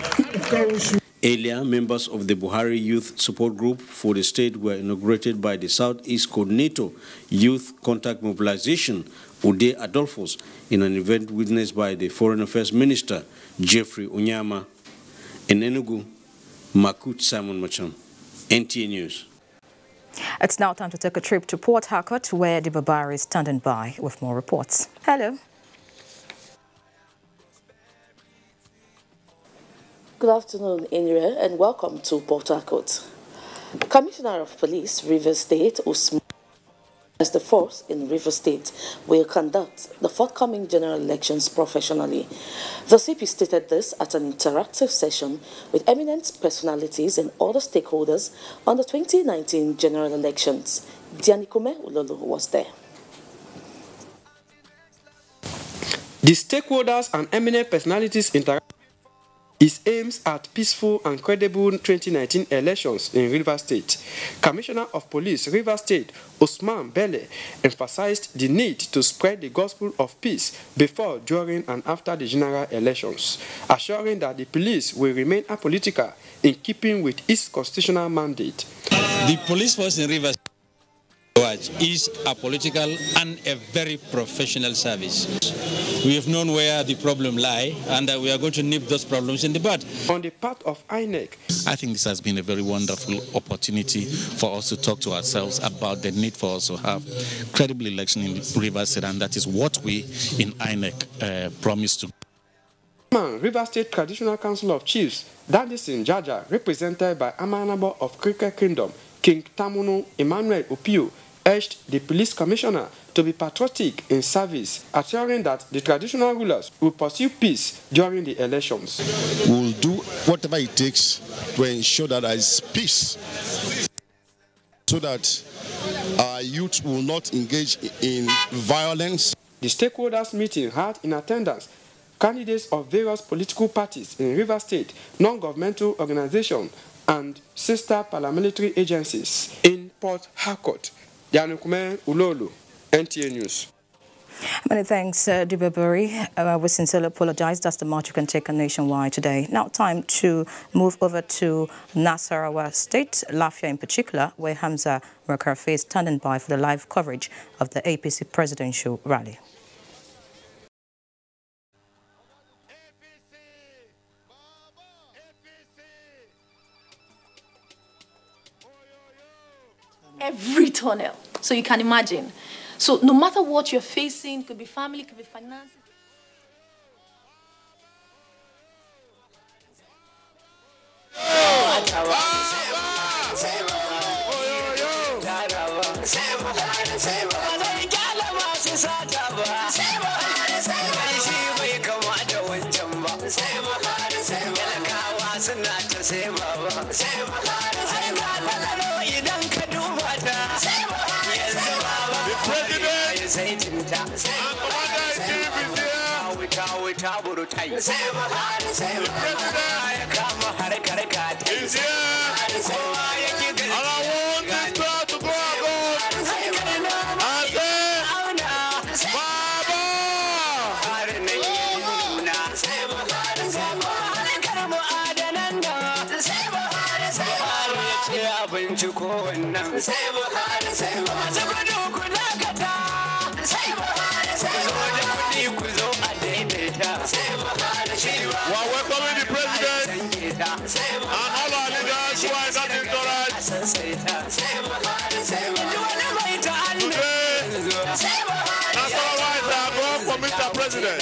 Earlier, members of the Buhari Youth Support Group for the state were inaugurated by the Southeast Coordinator Youth Contact Mobilization, Ude Adolphus, in an event witnessed by the Foreign Affairs Minister, Geoffrey Onyema. In Enugu, Makut Simon Machan, NTA News. It's now time to take a trip to Port Harcourt, where the Babari is standing by with more reports. Hello. Good afternoon, Inria, and welcome to Port Harcourt. Commissioner of Police, Rivers State, Usman As the force in River State will conduct the forthcoming general elections professionally. The CP stated this at an interactive session with eminent personalities and other stakeholders on the 2019 general elections. Dianikome Ulolo was there. The stakeholders and eminent personalities interact is aims at peaceful and credible 2019 elections in River State. Commissioner of Police, River State, Osman Bele, emphasized the need to spread the gospel of peace before, during, and after the general elections, assuring that the police will remain apolitical in keeping with its constitutional mandate. The police force in River State is a political and a very professional service. We have known where the problem lies, and we are going to nip those problems in the bud. On the part of INEC, I think this has been a very wonderful opportunity for us to talk to ourselves about the need for us to have credible election in River State, and that is what we in INEC promise to. River State Traditional Council of Chiefs, Dadison Jaja, represented by Amanabo of Cricket Kingdom, King Tamunu Emmanuel Opio, urged the police commissioner to be patriotic in service, assuring that the traditional rulers will pursue peace during the elections. We will do whatever it takes to ensure that there is peace, so that our youth will not engage in violence. The stakeholders meeting had in attendance candidates of various political parties in River State, non-governmental organizations, and sister paramilitary agencies in Port Harcourt. Dianukume Ulolu, NTA News. Many thanks, Dibaburi. We sincerely apologize. That's the much you can take on nationwide today. Now time to move over to Nasarawa State, Lafia in particular, where Hamza Rakarfe is standing by for the live coverage of the APC presidential rally. Every tunnel, so you can imagine. So no matter what you're facing, could be family, could be finances. Welcoming the president and all our leaders who are not in tolerance. Today, Nasarawa is our God for Mr. President.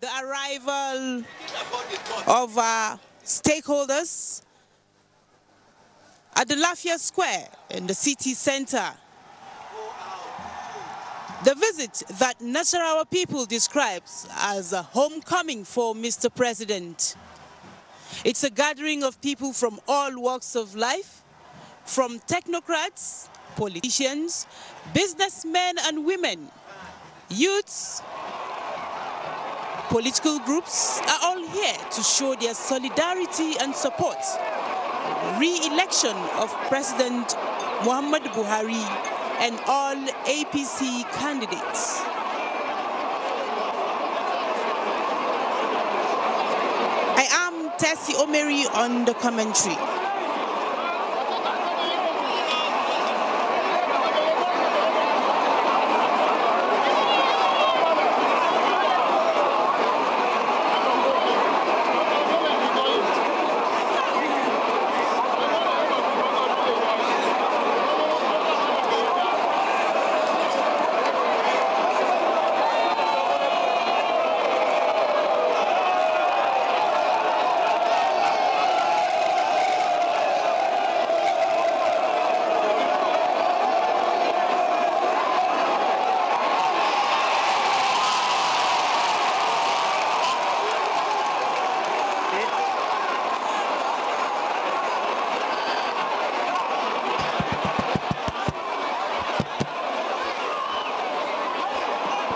The arrival of stakeholders at the Lafia Square in the city center. The visit that Nasarawa people describes as a homecoming for Mr. President. It's a gathering of people from all walks of life, from technocrats, politicians, businessmen and women, youths, political groups are all here to show their solidarity and support for the re-election of President Muhammadu Buhari and all APC candidates. I am Tessie Omeri on the commentary.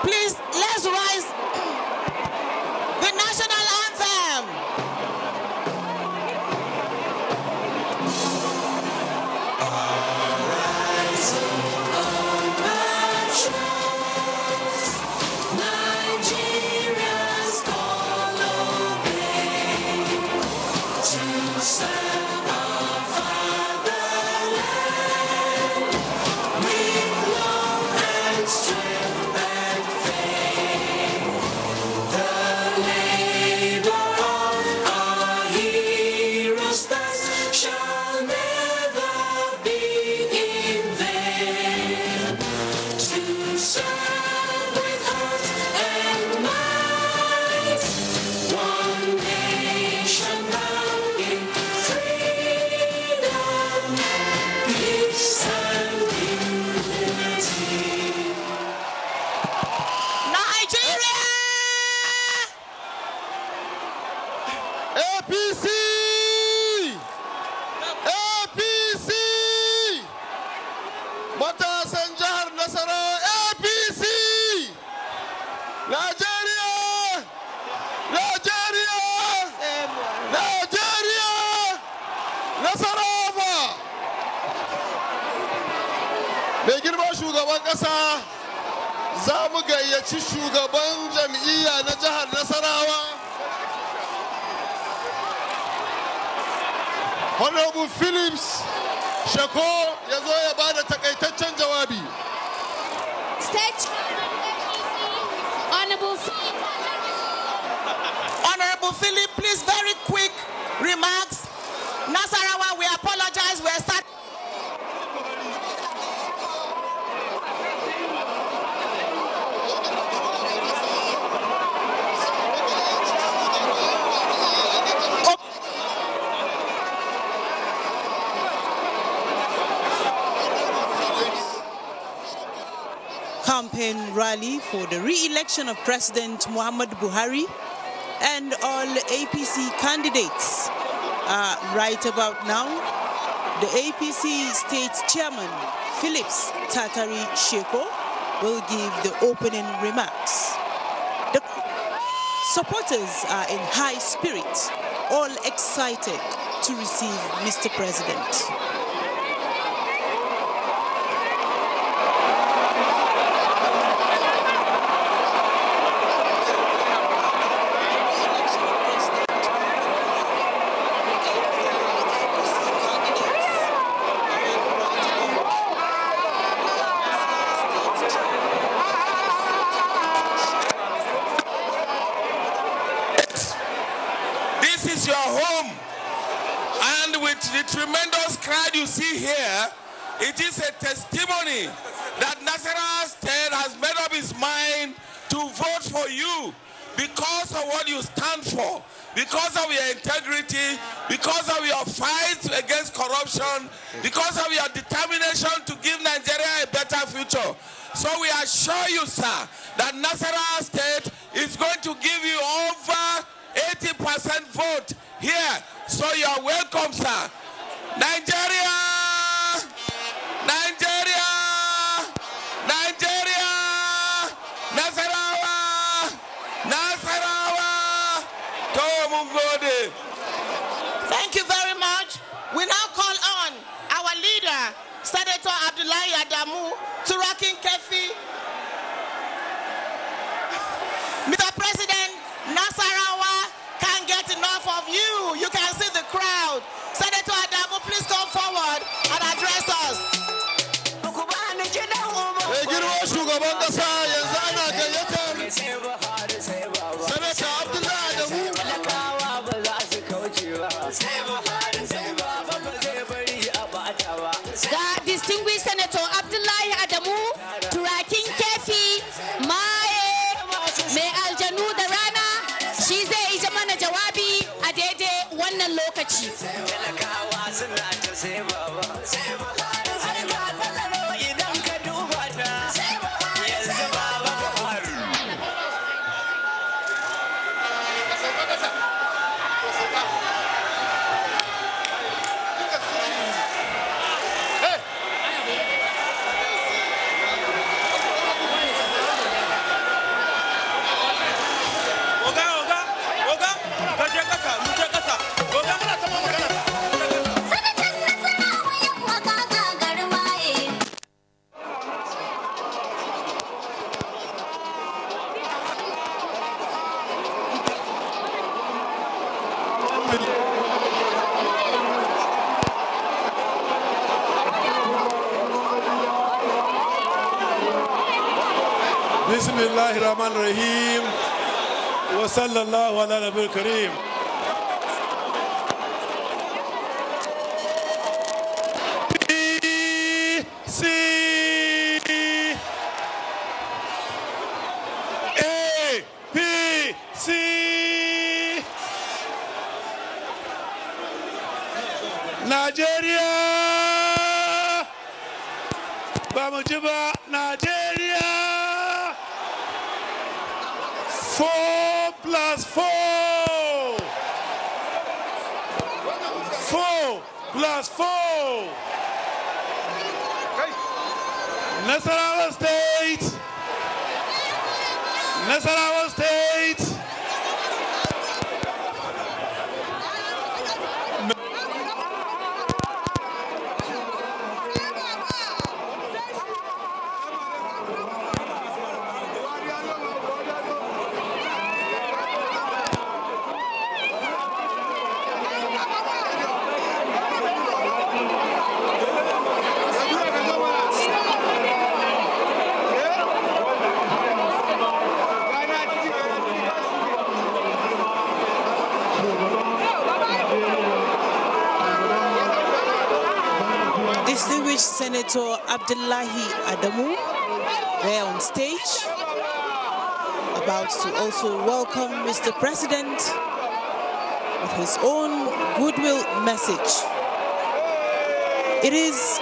Please, let's rise the national anthem. Arise, Nigeria's call obey to serve our fatherland with love and strength and faith. The labor of our heroes thus shall never be in vain. To serve with heart and might, one nation bound in freedom, peace and unity. Nigeria! APC! APC! Matasan jihar Nasarawa APC! Nigeria! Nigeria! Nigeria! Nasarawa! Mai girma shugaban ƙasa, za mu gayyaci shugaban jam'iyya na jihar Nasarawa, Honorable Phillips Shako, ya zo ya ba da takaitaccen jawabi. State Honorable Philip, please, very quick remarks. Nasarawa, we apologize. We're starting. Campaign rally for the re-election of President Muhammadu Buhari and all APC candidates. Right about now, the APC State Chairman, Phillips Tatari Sheko, will give the opening remarks. The supporters are in high spirits, all excited to receive Mr. President. This is your home, and with the tremendous crowd you see here, it is a testimony that Nasarawa State has made up its mind to vote for you because of what you stand for, because of your integrity, because of your fight against corruption, because of your determination to give Nigeria a better future. So we assure you, sir, that Nasarawa State is going to give you over 80% vote here. So you are welcome, sir. Nigeria! Nigeria! Nigeria! Nasarawa! Nasarawa! Tomungode. Thank you very much. We now call on our leader, Senator Abdullahi Adamu, Turakin Kefi. Mr. President, Nasarawa can't get enough of you. You can see the crowd. Senator Adamu, please come forward and address us. Senator Abdullahi Adamu. Distinguished Senator Abdullahi Adamu, Turakin Kefi, Mai Aljanu da rana, shi zai yi mana jawabi a daidai wannan lokaci. Bismillahirrahmanirrahim. Wa sallallahu ala nabiyil karim. APC. APC. Nigeria. Bamujiba, Nigeria. 4 plus 4. 4 plus 4. Nasarawa State. Nasarawa State. Distinguished Senator Abdullahi Adamu, there on stage, about to also welcome Mr. President with his own goodwill message. It is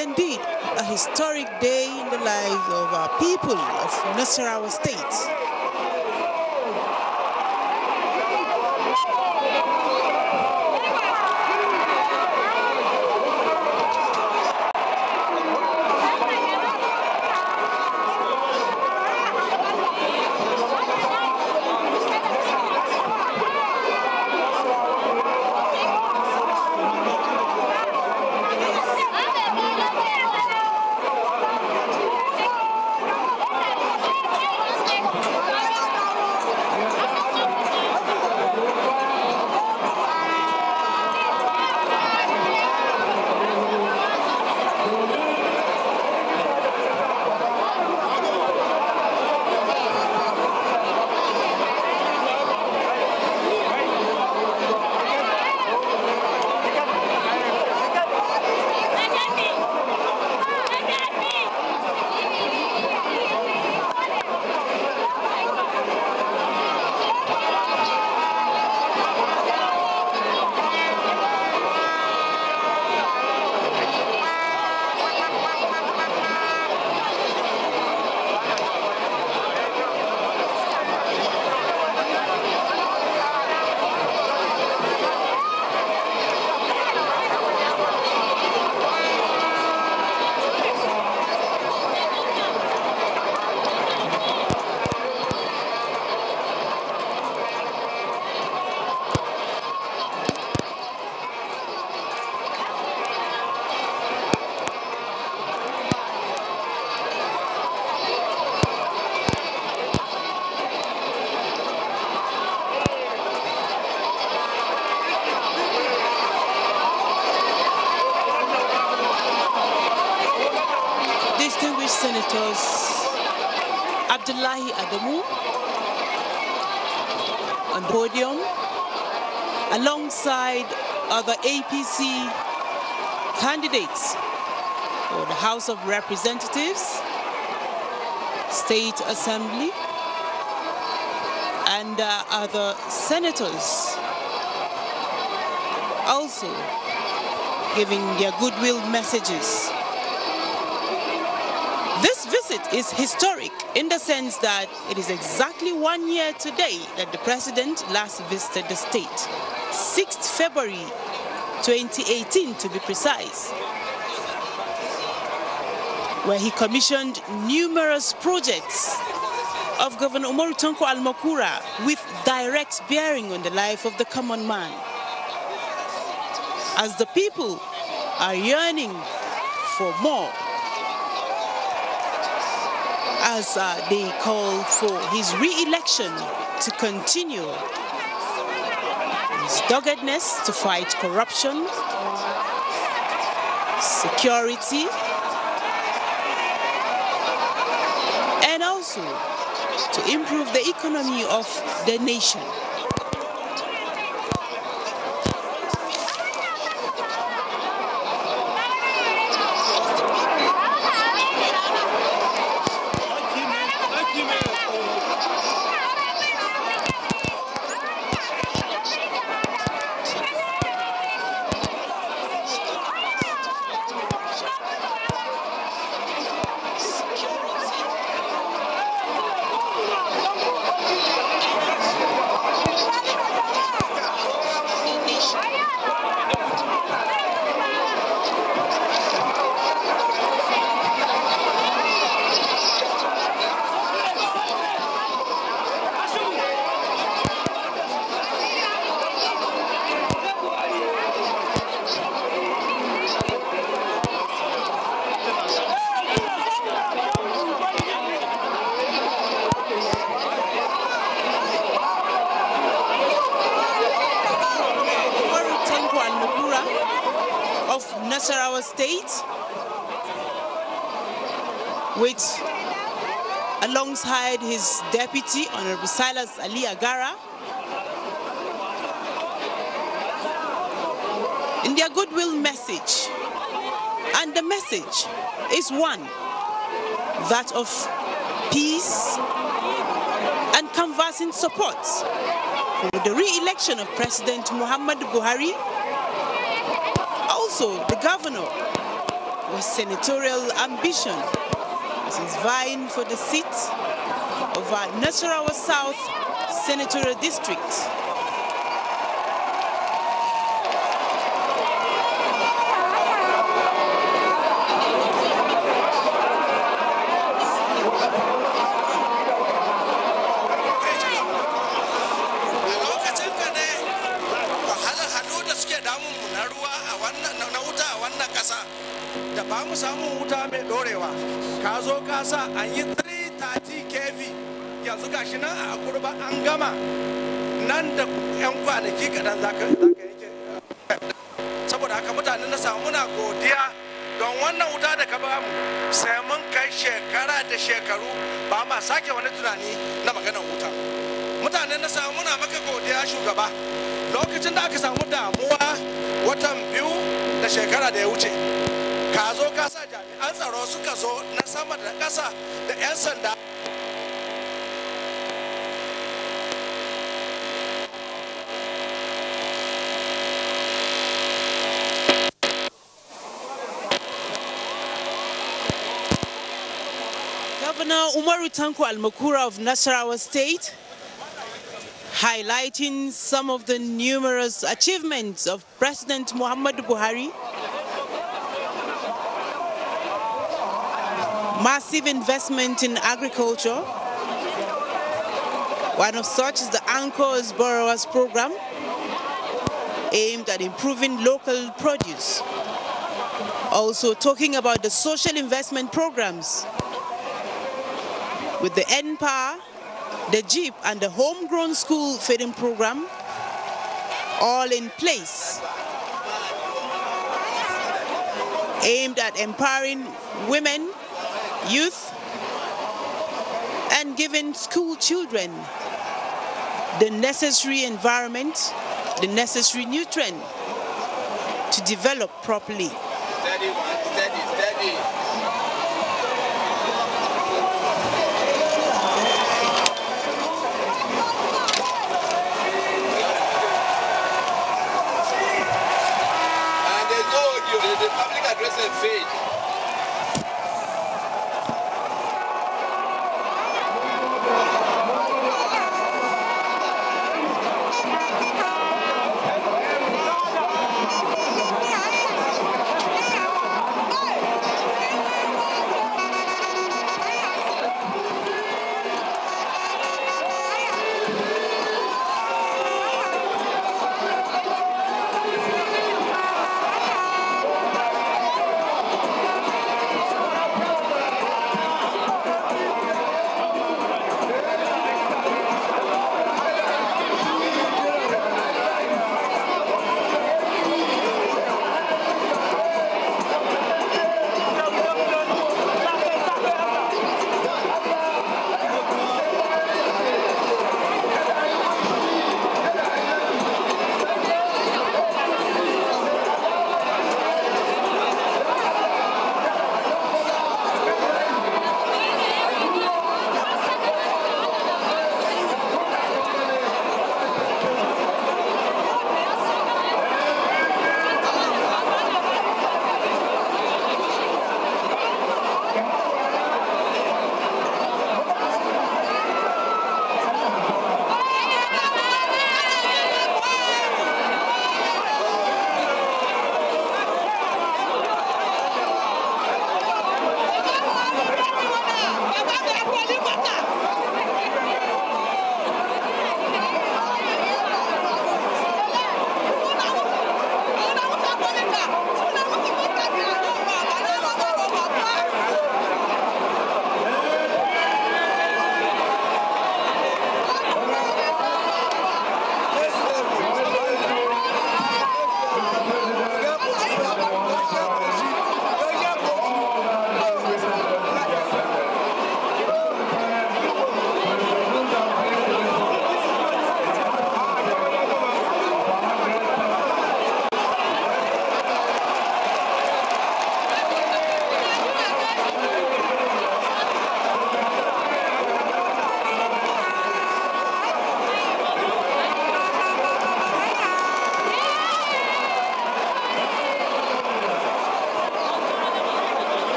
indeed a historic day in the lives of our people of Nasarawa State. Senators Abdullahi Adamu on the podium, alongside other APC candidates for the House of Representatives, State Assembly, and other senators, also giving their goodwill messages. This visit is historic in the sense that it is exactly 1 year today that the president last visited the state, 6th February 2018 to be precise, where he commissioned numerous projects of Governor Umaru Tanko Almakura with direct bearing on the life of the common man. As the people are yearning for more, as they call for his re-election to continue his doggedness to fight corruption, security, and also to improve the economy of the nation. Of Nasarawa State, which alongside his deputy, Honorable Silas Ali Agara, in their goodwill message. And the message is one, that of peace and canvassing support for the re-election of President Muhammad Buhari. Also, the governor with senatorial ambition, as he's vying for the seat of Nasarawa South Senatorial District. da ba mu samu wuta mai dorewa ka zo ka sa an yi 330 kV yanzu gashi nan a kurba an gama nan da yan kwanaki kadan zaka yake saboda haka mutanen na samu muna godiya don wannan wuta da ka ba mu sai mun kai shekara da shekaru ba ma sake wani tunani na maganar wuta. Mutanen na samu muna maka godiya shugaba lokacin da aka samu damuwa watan 2 da shekara da ya wuce ka zo ka sa jami'an tsaro suka zo na sama da ƙasa da 'yan sanda. Governor Umaru Tanko Almakura of Nasarawa State, highlighting some of the numerous achievements of President Muhammad Buhari. Massive investment in agriculture. One of such is the Anchors Borrowers Program, aimed at improving local produce. Also talking about the social investment programs with the NPA, the JEEP, and the homegrown school feeding program, all in place, aimed at empowering women youth, and giving school children the necessary environment, the necessary nutrient to develop properly. Steady one, steady, steady. And there's no audio, the public address is fake.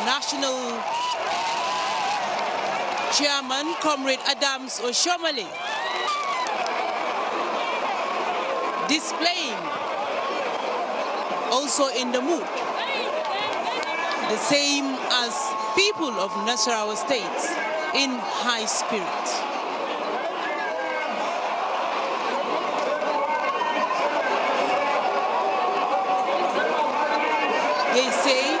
National Chairman, Comrade Adams Oshomale, displaying also in the mood, the same as people of Nasarawa State, in high spirit. They say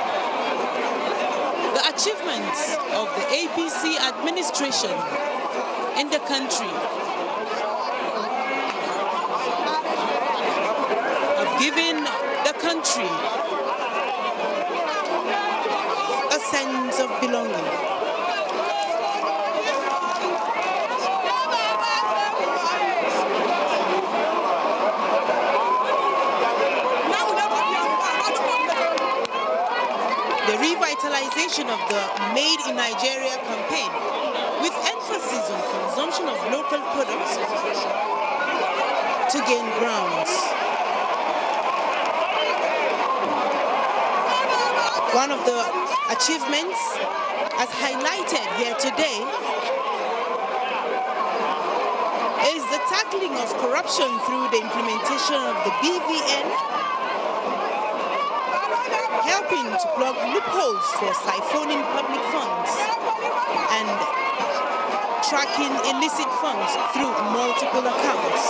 the achievements of the APC administration in the country have given the country a sense of belonging. implementation of the Made in Nigeria campaign, with emphasis on consumption of local products to gain grounds. One of the achievements, as highlighted here today, is the tackling of corruption through the implementation of the BVN, helping to plug loopholes for siphoning public funds and tracking illicit funds through multiple accounts.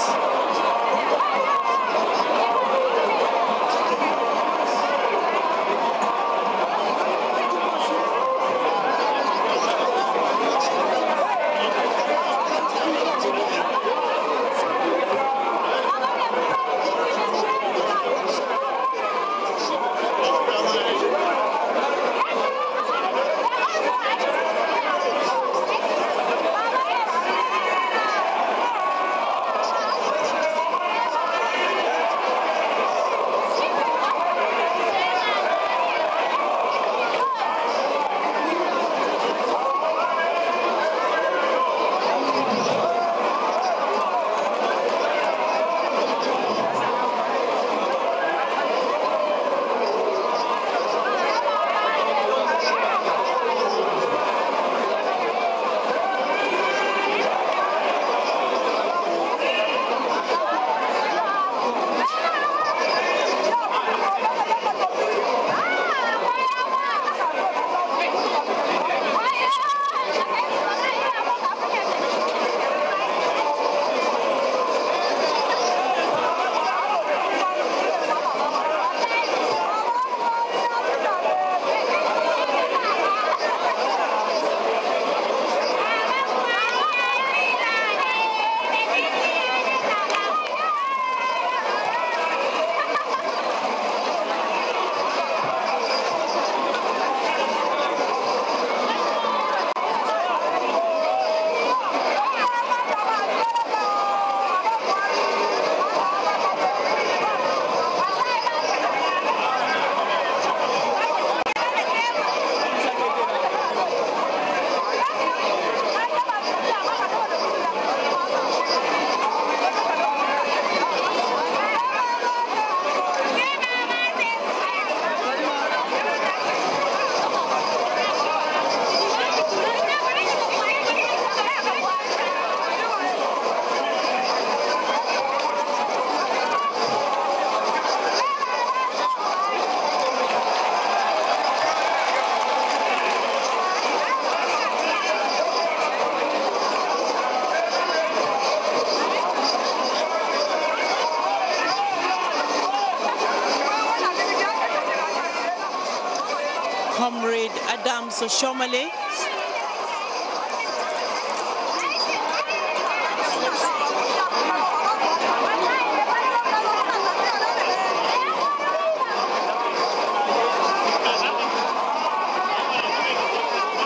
Comrade Adams Oshomale.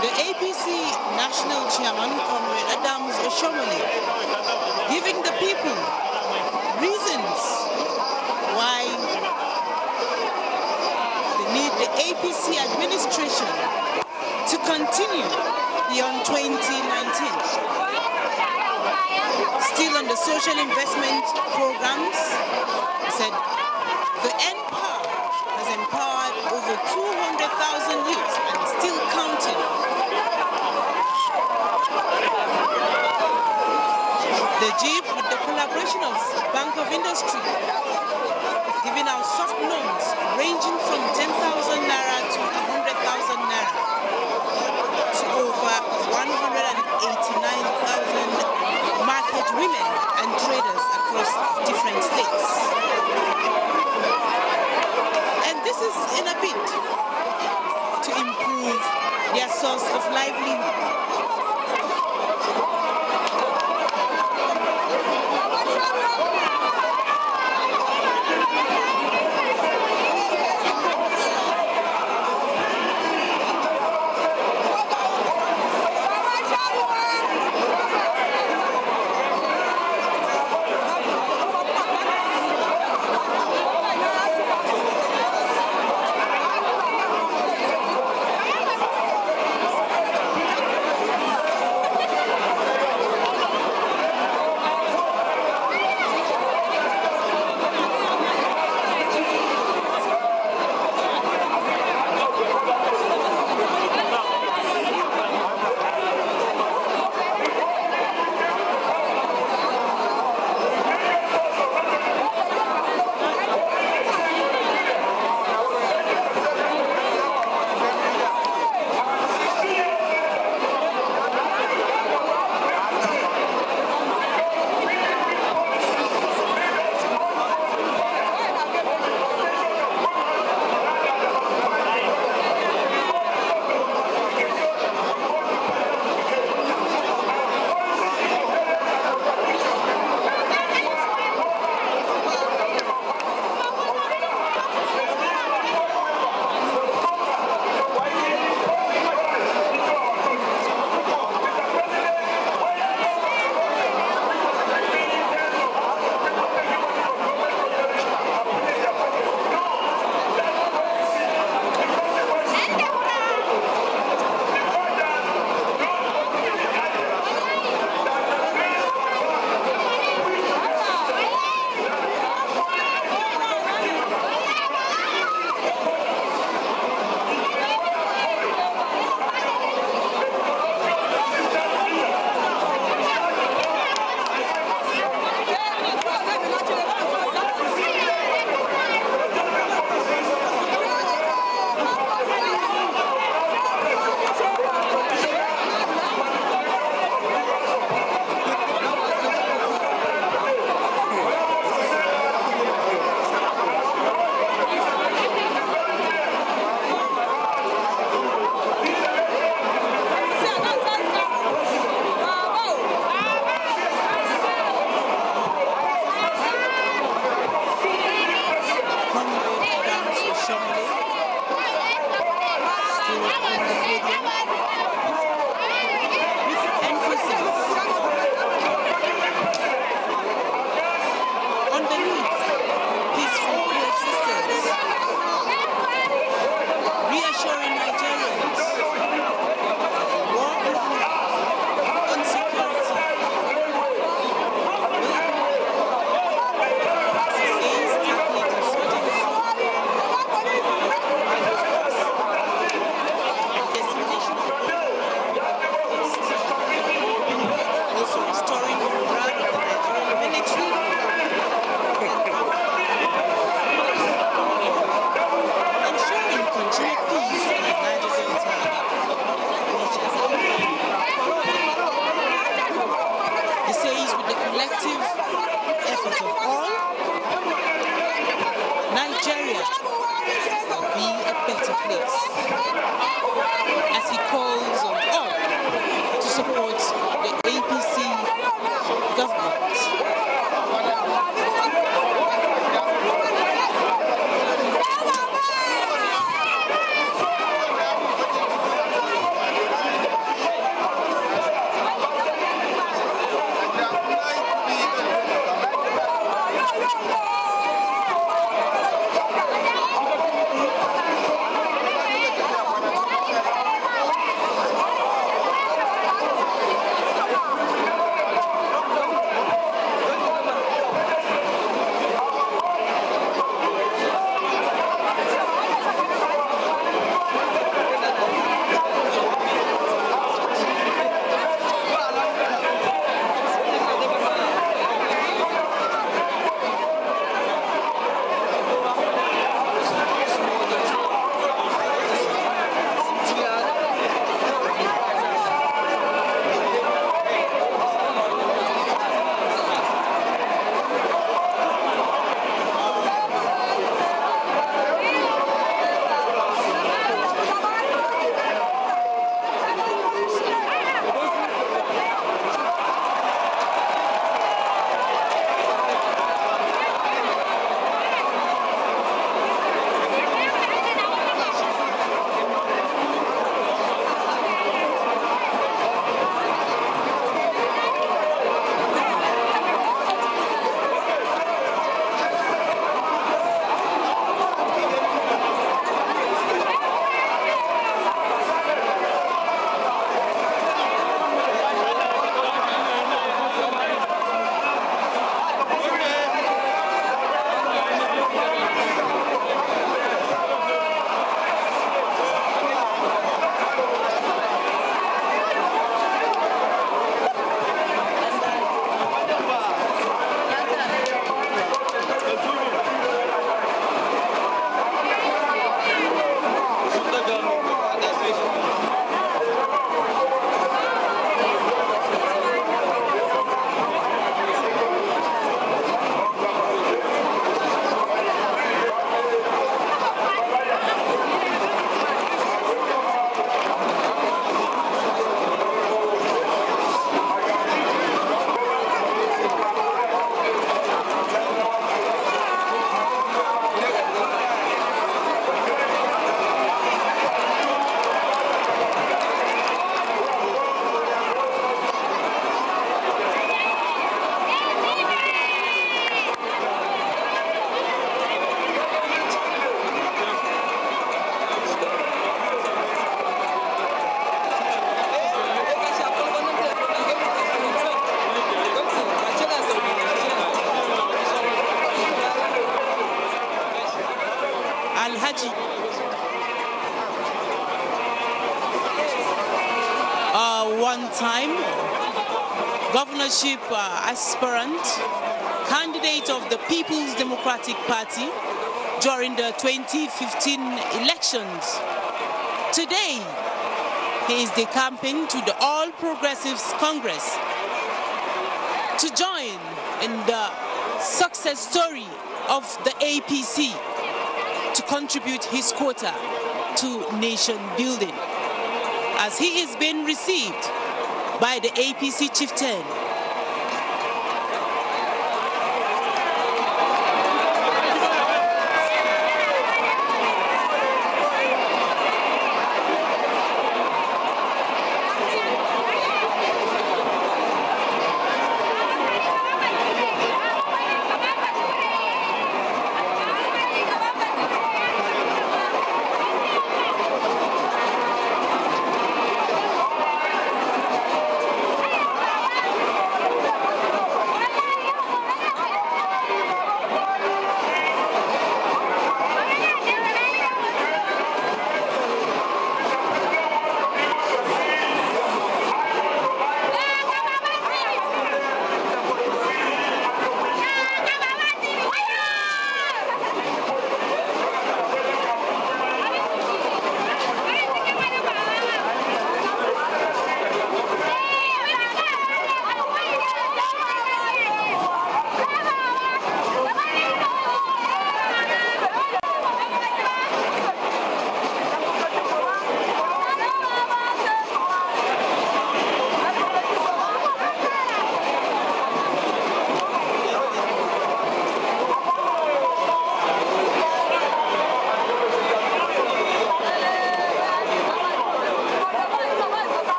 The APC National Chairman, Comrade Adams Oshomale, giving the people reasons why need the APC administration to continue beyond 2019. Still on the social investment programs, he said the NPAR has empowered over 200,000 youths and still counting. The JIB, with the collaboration of Bank of Industry, giving out soft loans ranging from 10,000 naira to 100,000 naira to over 189,000 market women and traders across different states. And this is in a bid to improve their source of livelihood. stadium with emphasis on the need for peaceful coexistence, reassuring Nigerians war on security says tackling insurgency, dissemination of also restoring the morale of the Nigerian military, ensuring continued peace in the Niger Delta. He says with the collective effort of all, Nigeria will be a better place. As he calls on all to support the APC government. One-time governorship aspirant, candidate of the People's Democratic Party during the 2015 elections. Today, he is decamping to the All Progressives Congress to join in the success story of the APC to contribute his quota to nation building, as he is being received by the APC chieftain.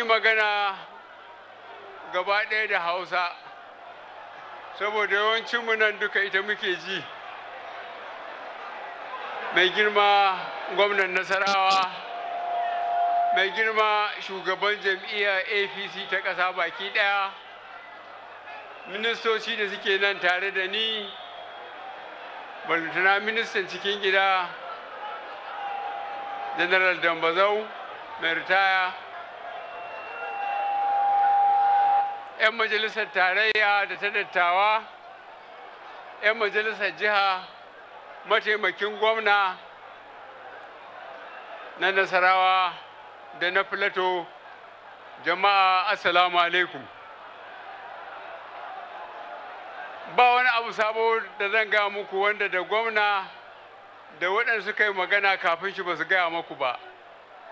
yi magana gaba ɗaya da Hausa, saboda yawancinmu nan duka ita muke ji. Mai girma gwamnan Nasarawa, mai girma shugaban jam'iyyar APC ta ƙasa baki ɗaya, ministoci da suke nan tare da ni, balantana ministan cikin gida, General Dambazau, mai ritaya, 'yan majalisar tarayya da ta dattawa, 'yan majalisar jiha, mataimakin gwamna na Nasarawa da na Filato, jama'a assalamu alaikum. Ba wani abu sabo da zan gaya muku wanda da gwamna da waɗanda suka yi magana kafin shi ba su gaya muku ba.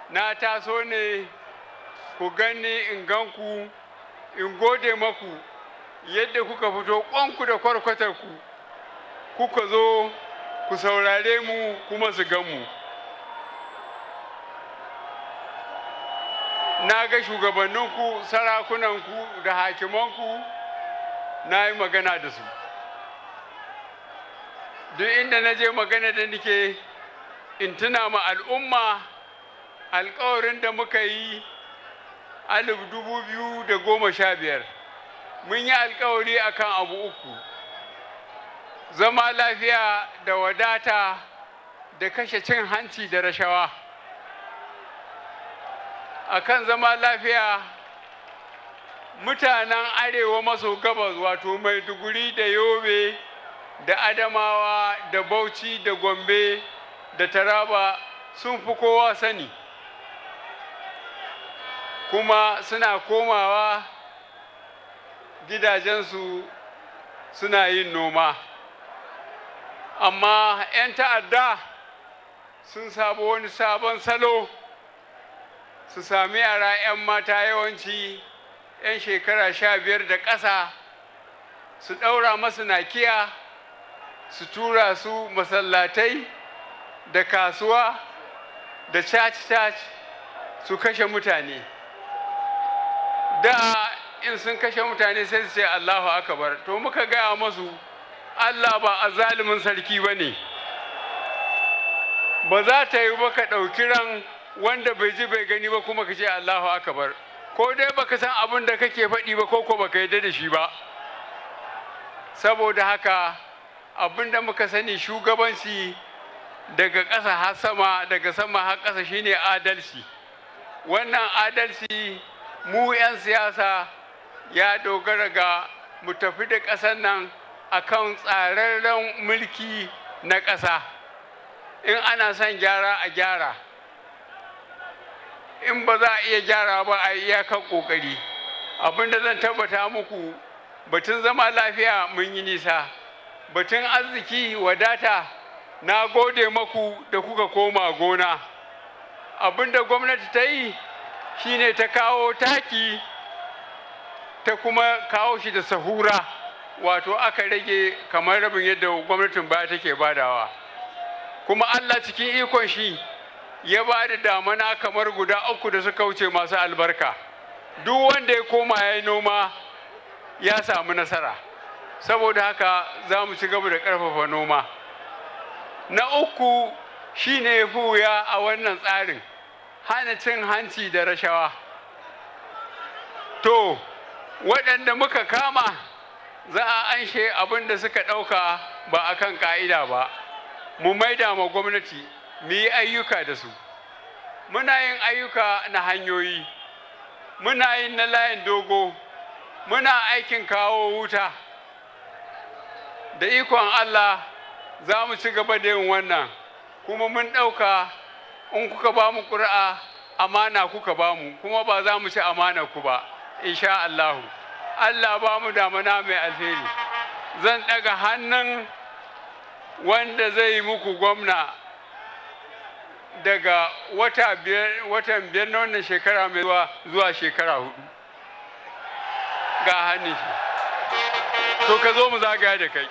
Na taso ne ku gani in ganku, in gode maku yadda kuka fito ƙwanku da kwarkwatarku, kuka zo ku saurare mu kuma su gan mu. Na ga shugabanninku, sarakunanku da hakimanku, na yi magana da su. Duk inda na je magana da nike in tuna ma al'umma alƙawarin da muka yi 2015. Mun yi alƙawari akan abu uku: zama lafiya da wadata da kashe cin hanci da rashawa. Akan zama lafiya, mutanen arewa maso gabas wato Maiduguri da Yobe da Adamawa da Bauchi da Gombe da Taraba sun fi kowa sani, kuma suna komawa gidajensu suna yin noma. Amma 'yan ta'adda sun sabo wani sabon salo, su sami yara 'yan mata yawanci 'yan shekara 15 da ƙasa, su ɗaura masu nakiya, su tura su masallatai da kasuwa da church su kashe mutane. Da in sun kashe mutane sai su ce Allahu akbar. To muka gaya masu Allah ba a zalimin sarki ba ne. Ba za ta yi ba ka ɗauki ran wanda bai ji bai gani ba kuma ka ce Allahu akbar. Ko dai baka san abin da kake faɗi ba ko baka yarda da shi ba. Saboda haka abin da muka sani shugabanci daga ƙasa har sama, daga sama har ƙasa shine adalci. Wannan adalci mu 'yan siyasa ya dogara ga mu tafi da ƙasar nan akan tsararren mulki na ƙasa. In ana son gyara a gyara, in ba za a iya gyara ba a iyakar ƙoƙari. Abin da zan tabbata muku, batun zama lafiya mun yi nisa, batun arziki wadata na gode maku da kuka koma gona. Abin da gwamnati ta yi shine ta kawo taki, ta kuma kawo shi da sahura, wato aka rage kamar rabin yadda gwamnatin baya take badawa. Kuma Allah cikin ikon shi ya ba da damana kamar guda 3 da suka wuce masu albarka. Duk wanda ya koma ya yi noma ya samu nasara. Saboda haka za mu ci gaba da ƙarfafa noma. Na uku shine ya fi wuya a wannan tsarin, hana cin hanci da rashawa. To, waɗanda muka kama za a anshe abin da suka ɗauka ba a kan ƙa'ida ba. Mu maida ma gwamnati, mu yi ayyuka da su. Muna yin ayyuka na hanyoyi, muna yin na layin dogo, muna aikin kawo wuta. Da ikon Allah za mu ci gaba da yin wannan, kuma mun ɗauka in kuka ba mu ƙuri'a amana kuka ba mu, kuma ba za mu ci amana ku ba, insha Allahu. Allah ba mu damana mai alheri. Zan ɗaga hannun wanda zai yi muku gwamna daga watan biyar na wannan shekara mai zuwa shekara 4. Ga hannun shi. To ka zo mu zagaya da kai.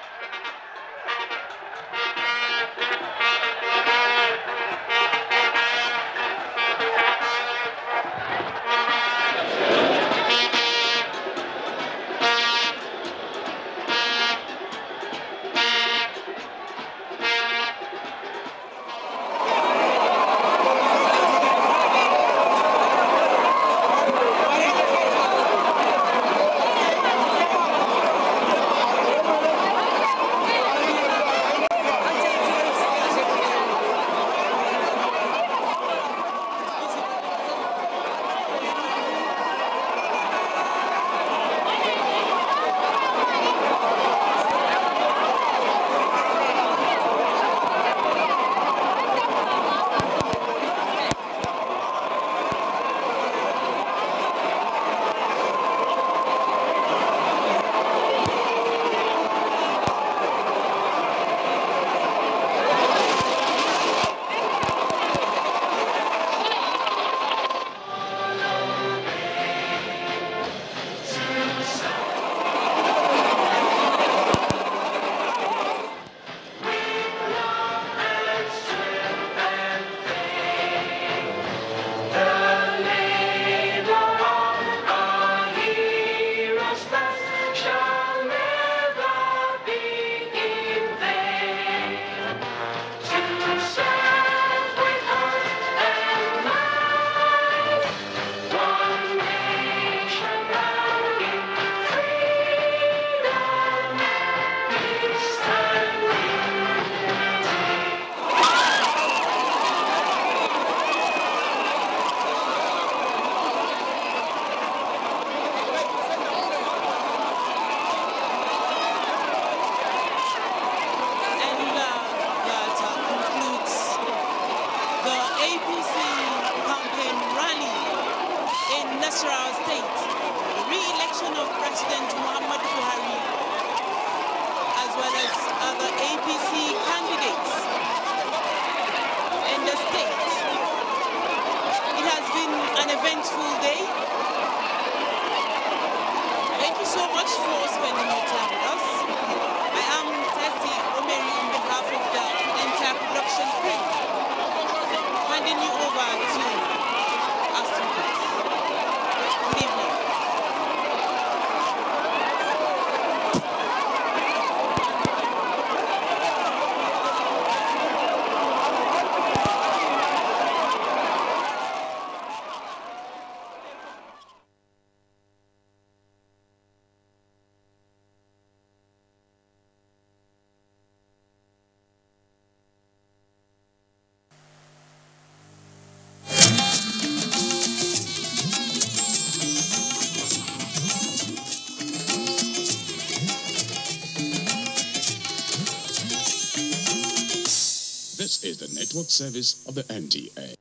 This is the network service of the NTA.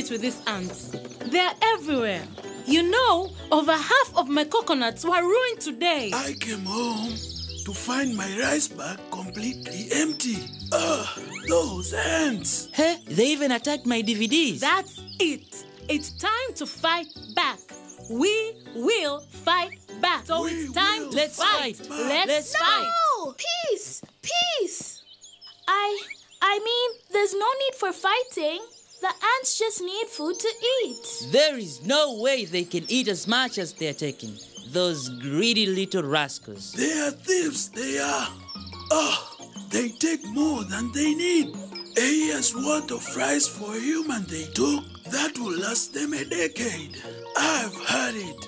With these ants. They're everywhere. You know, over half of my coconuts were ruined today. I came home to find my rice bag completely empty. Those ants. Hey, they even attacked my DVDs. That's it. It's time to fight back. We will fight back. So it's time to fight. Let's fight. No! Peace! Peace! I mean, there's no need for fighting. The ants just need food to eat. There is no way they can eat as much as they're taking. Those greedy little rascals. They are thieves, they are. They take more than they need. A year's worth of rice for a human they took. That will last them a decade. I've heard it.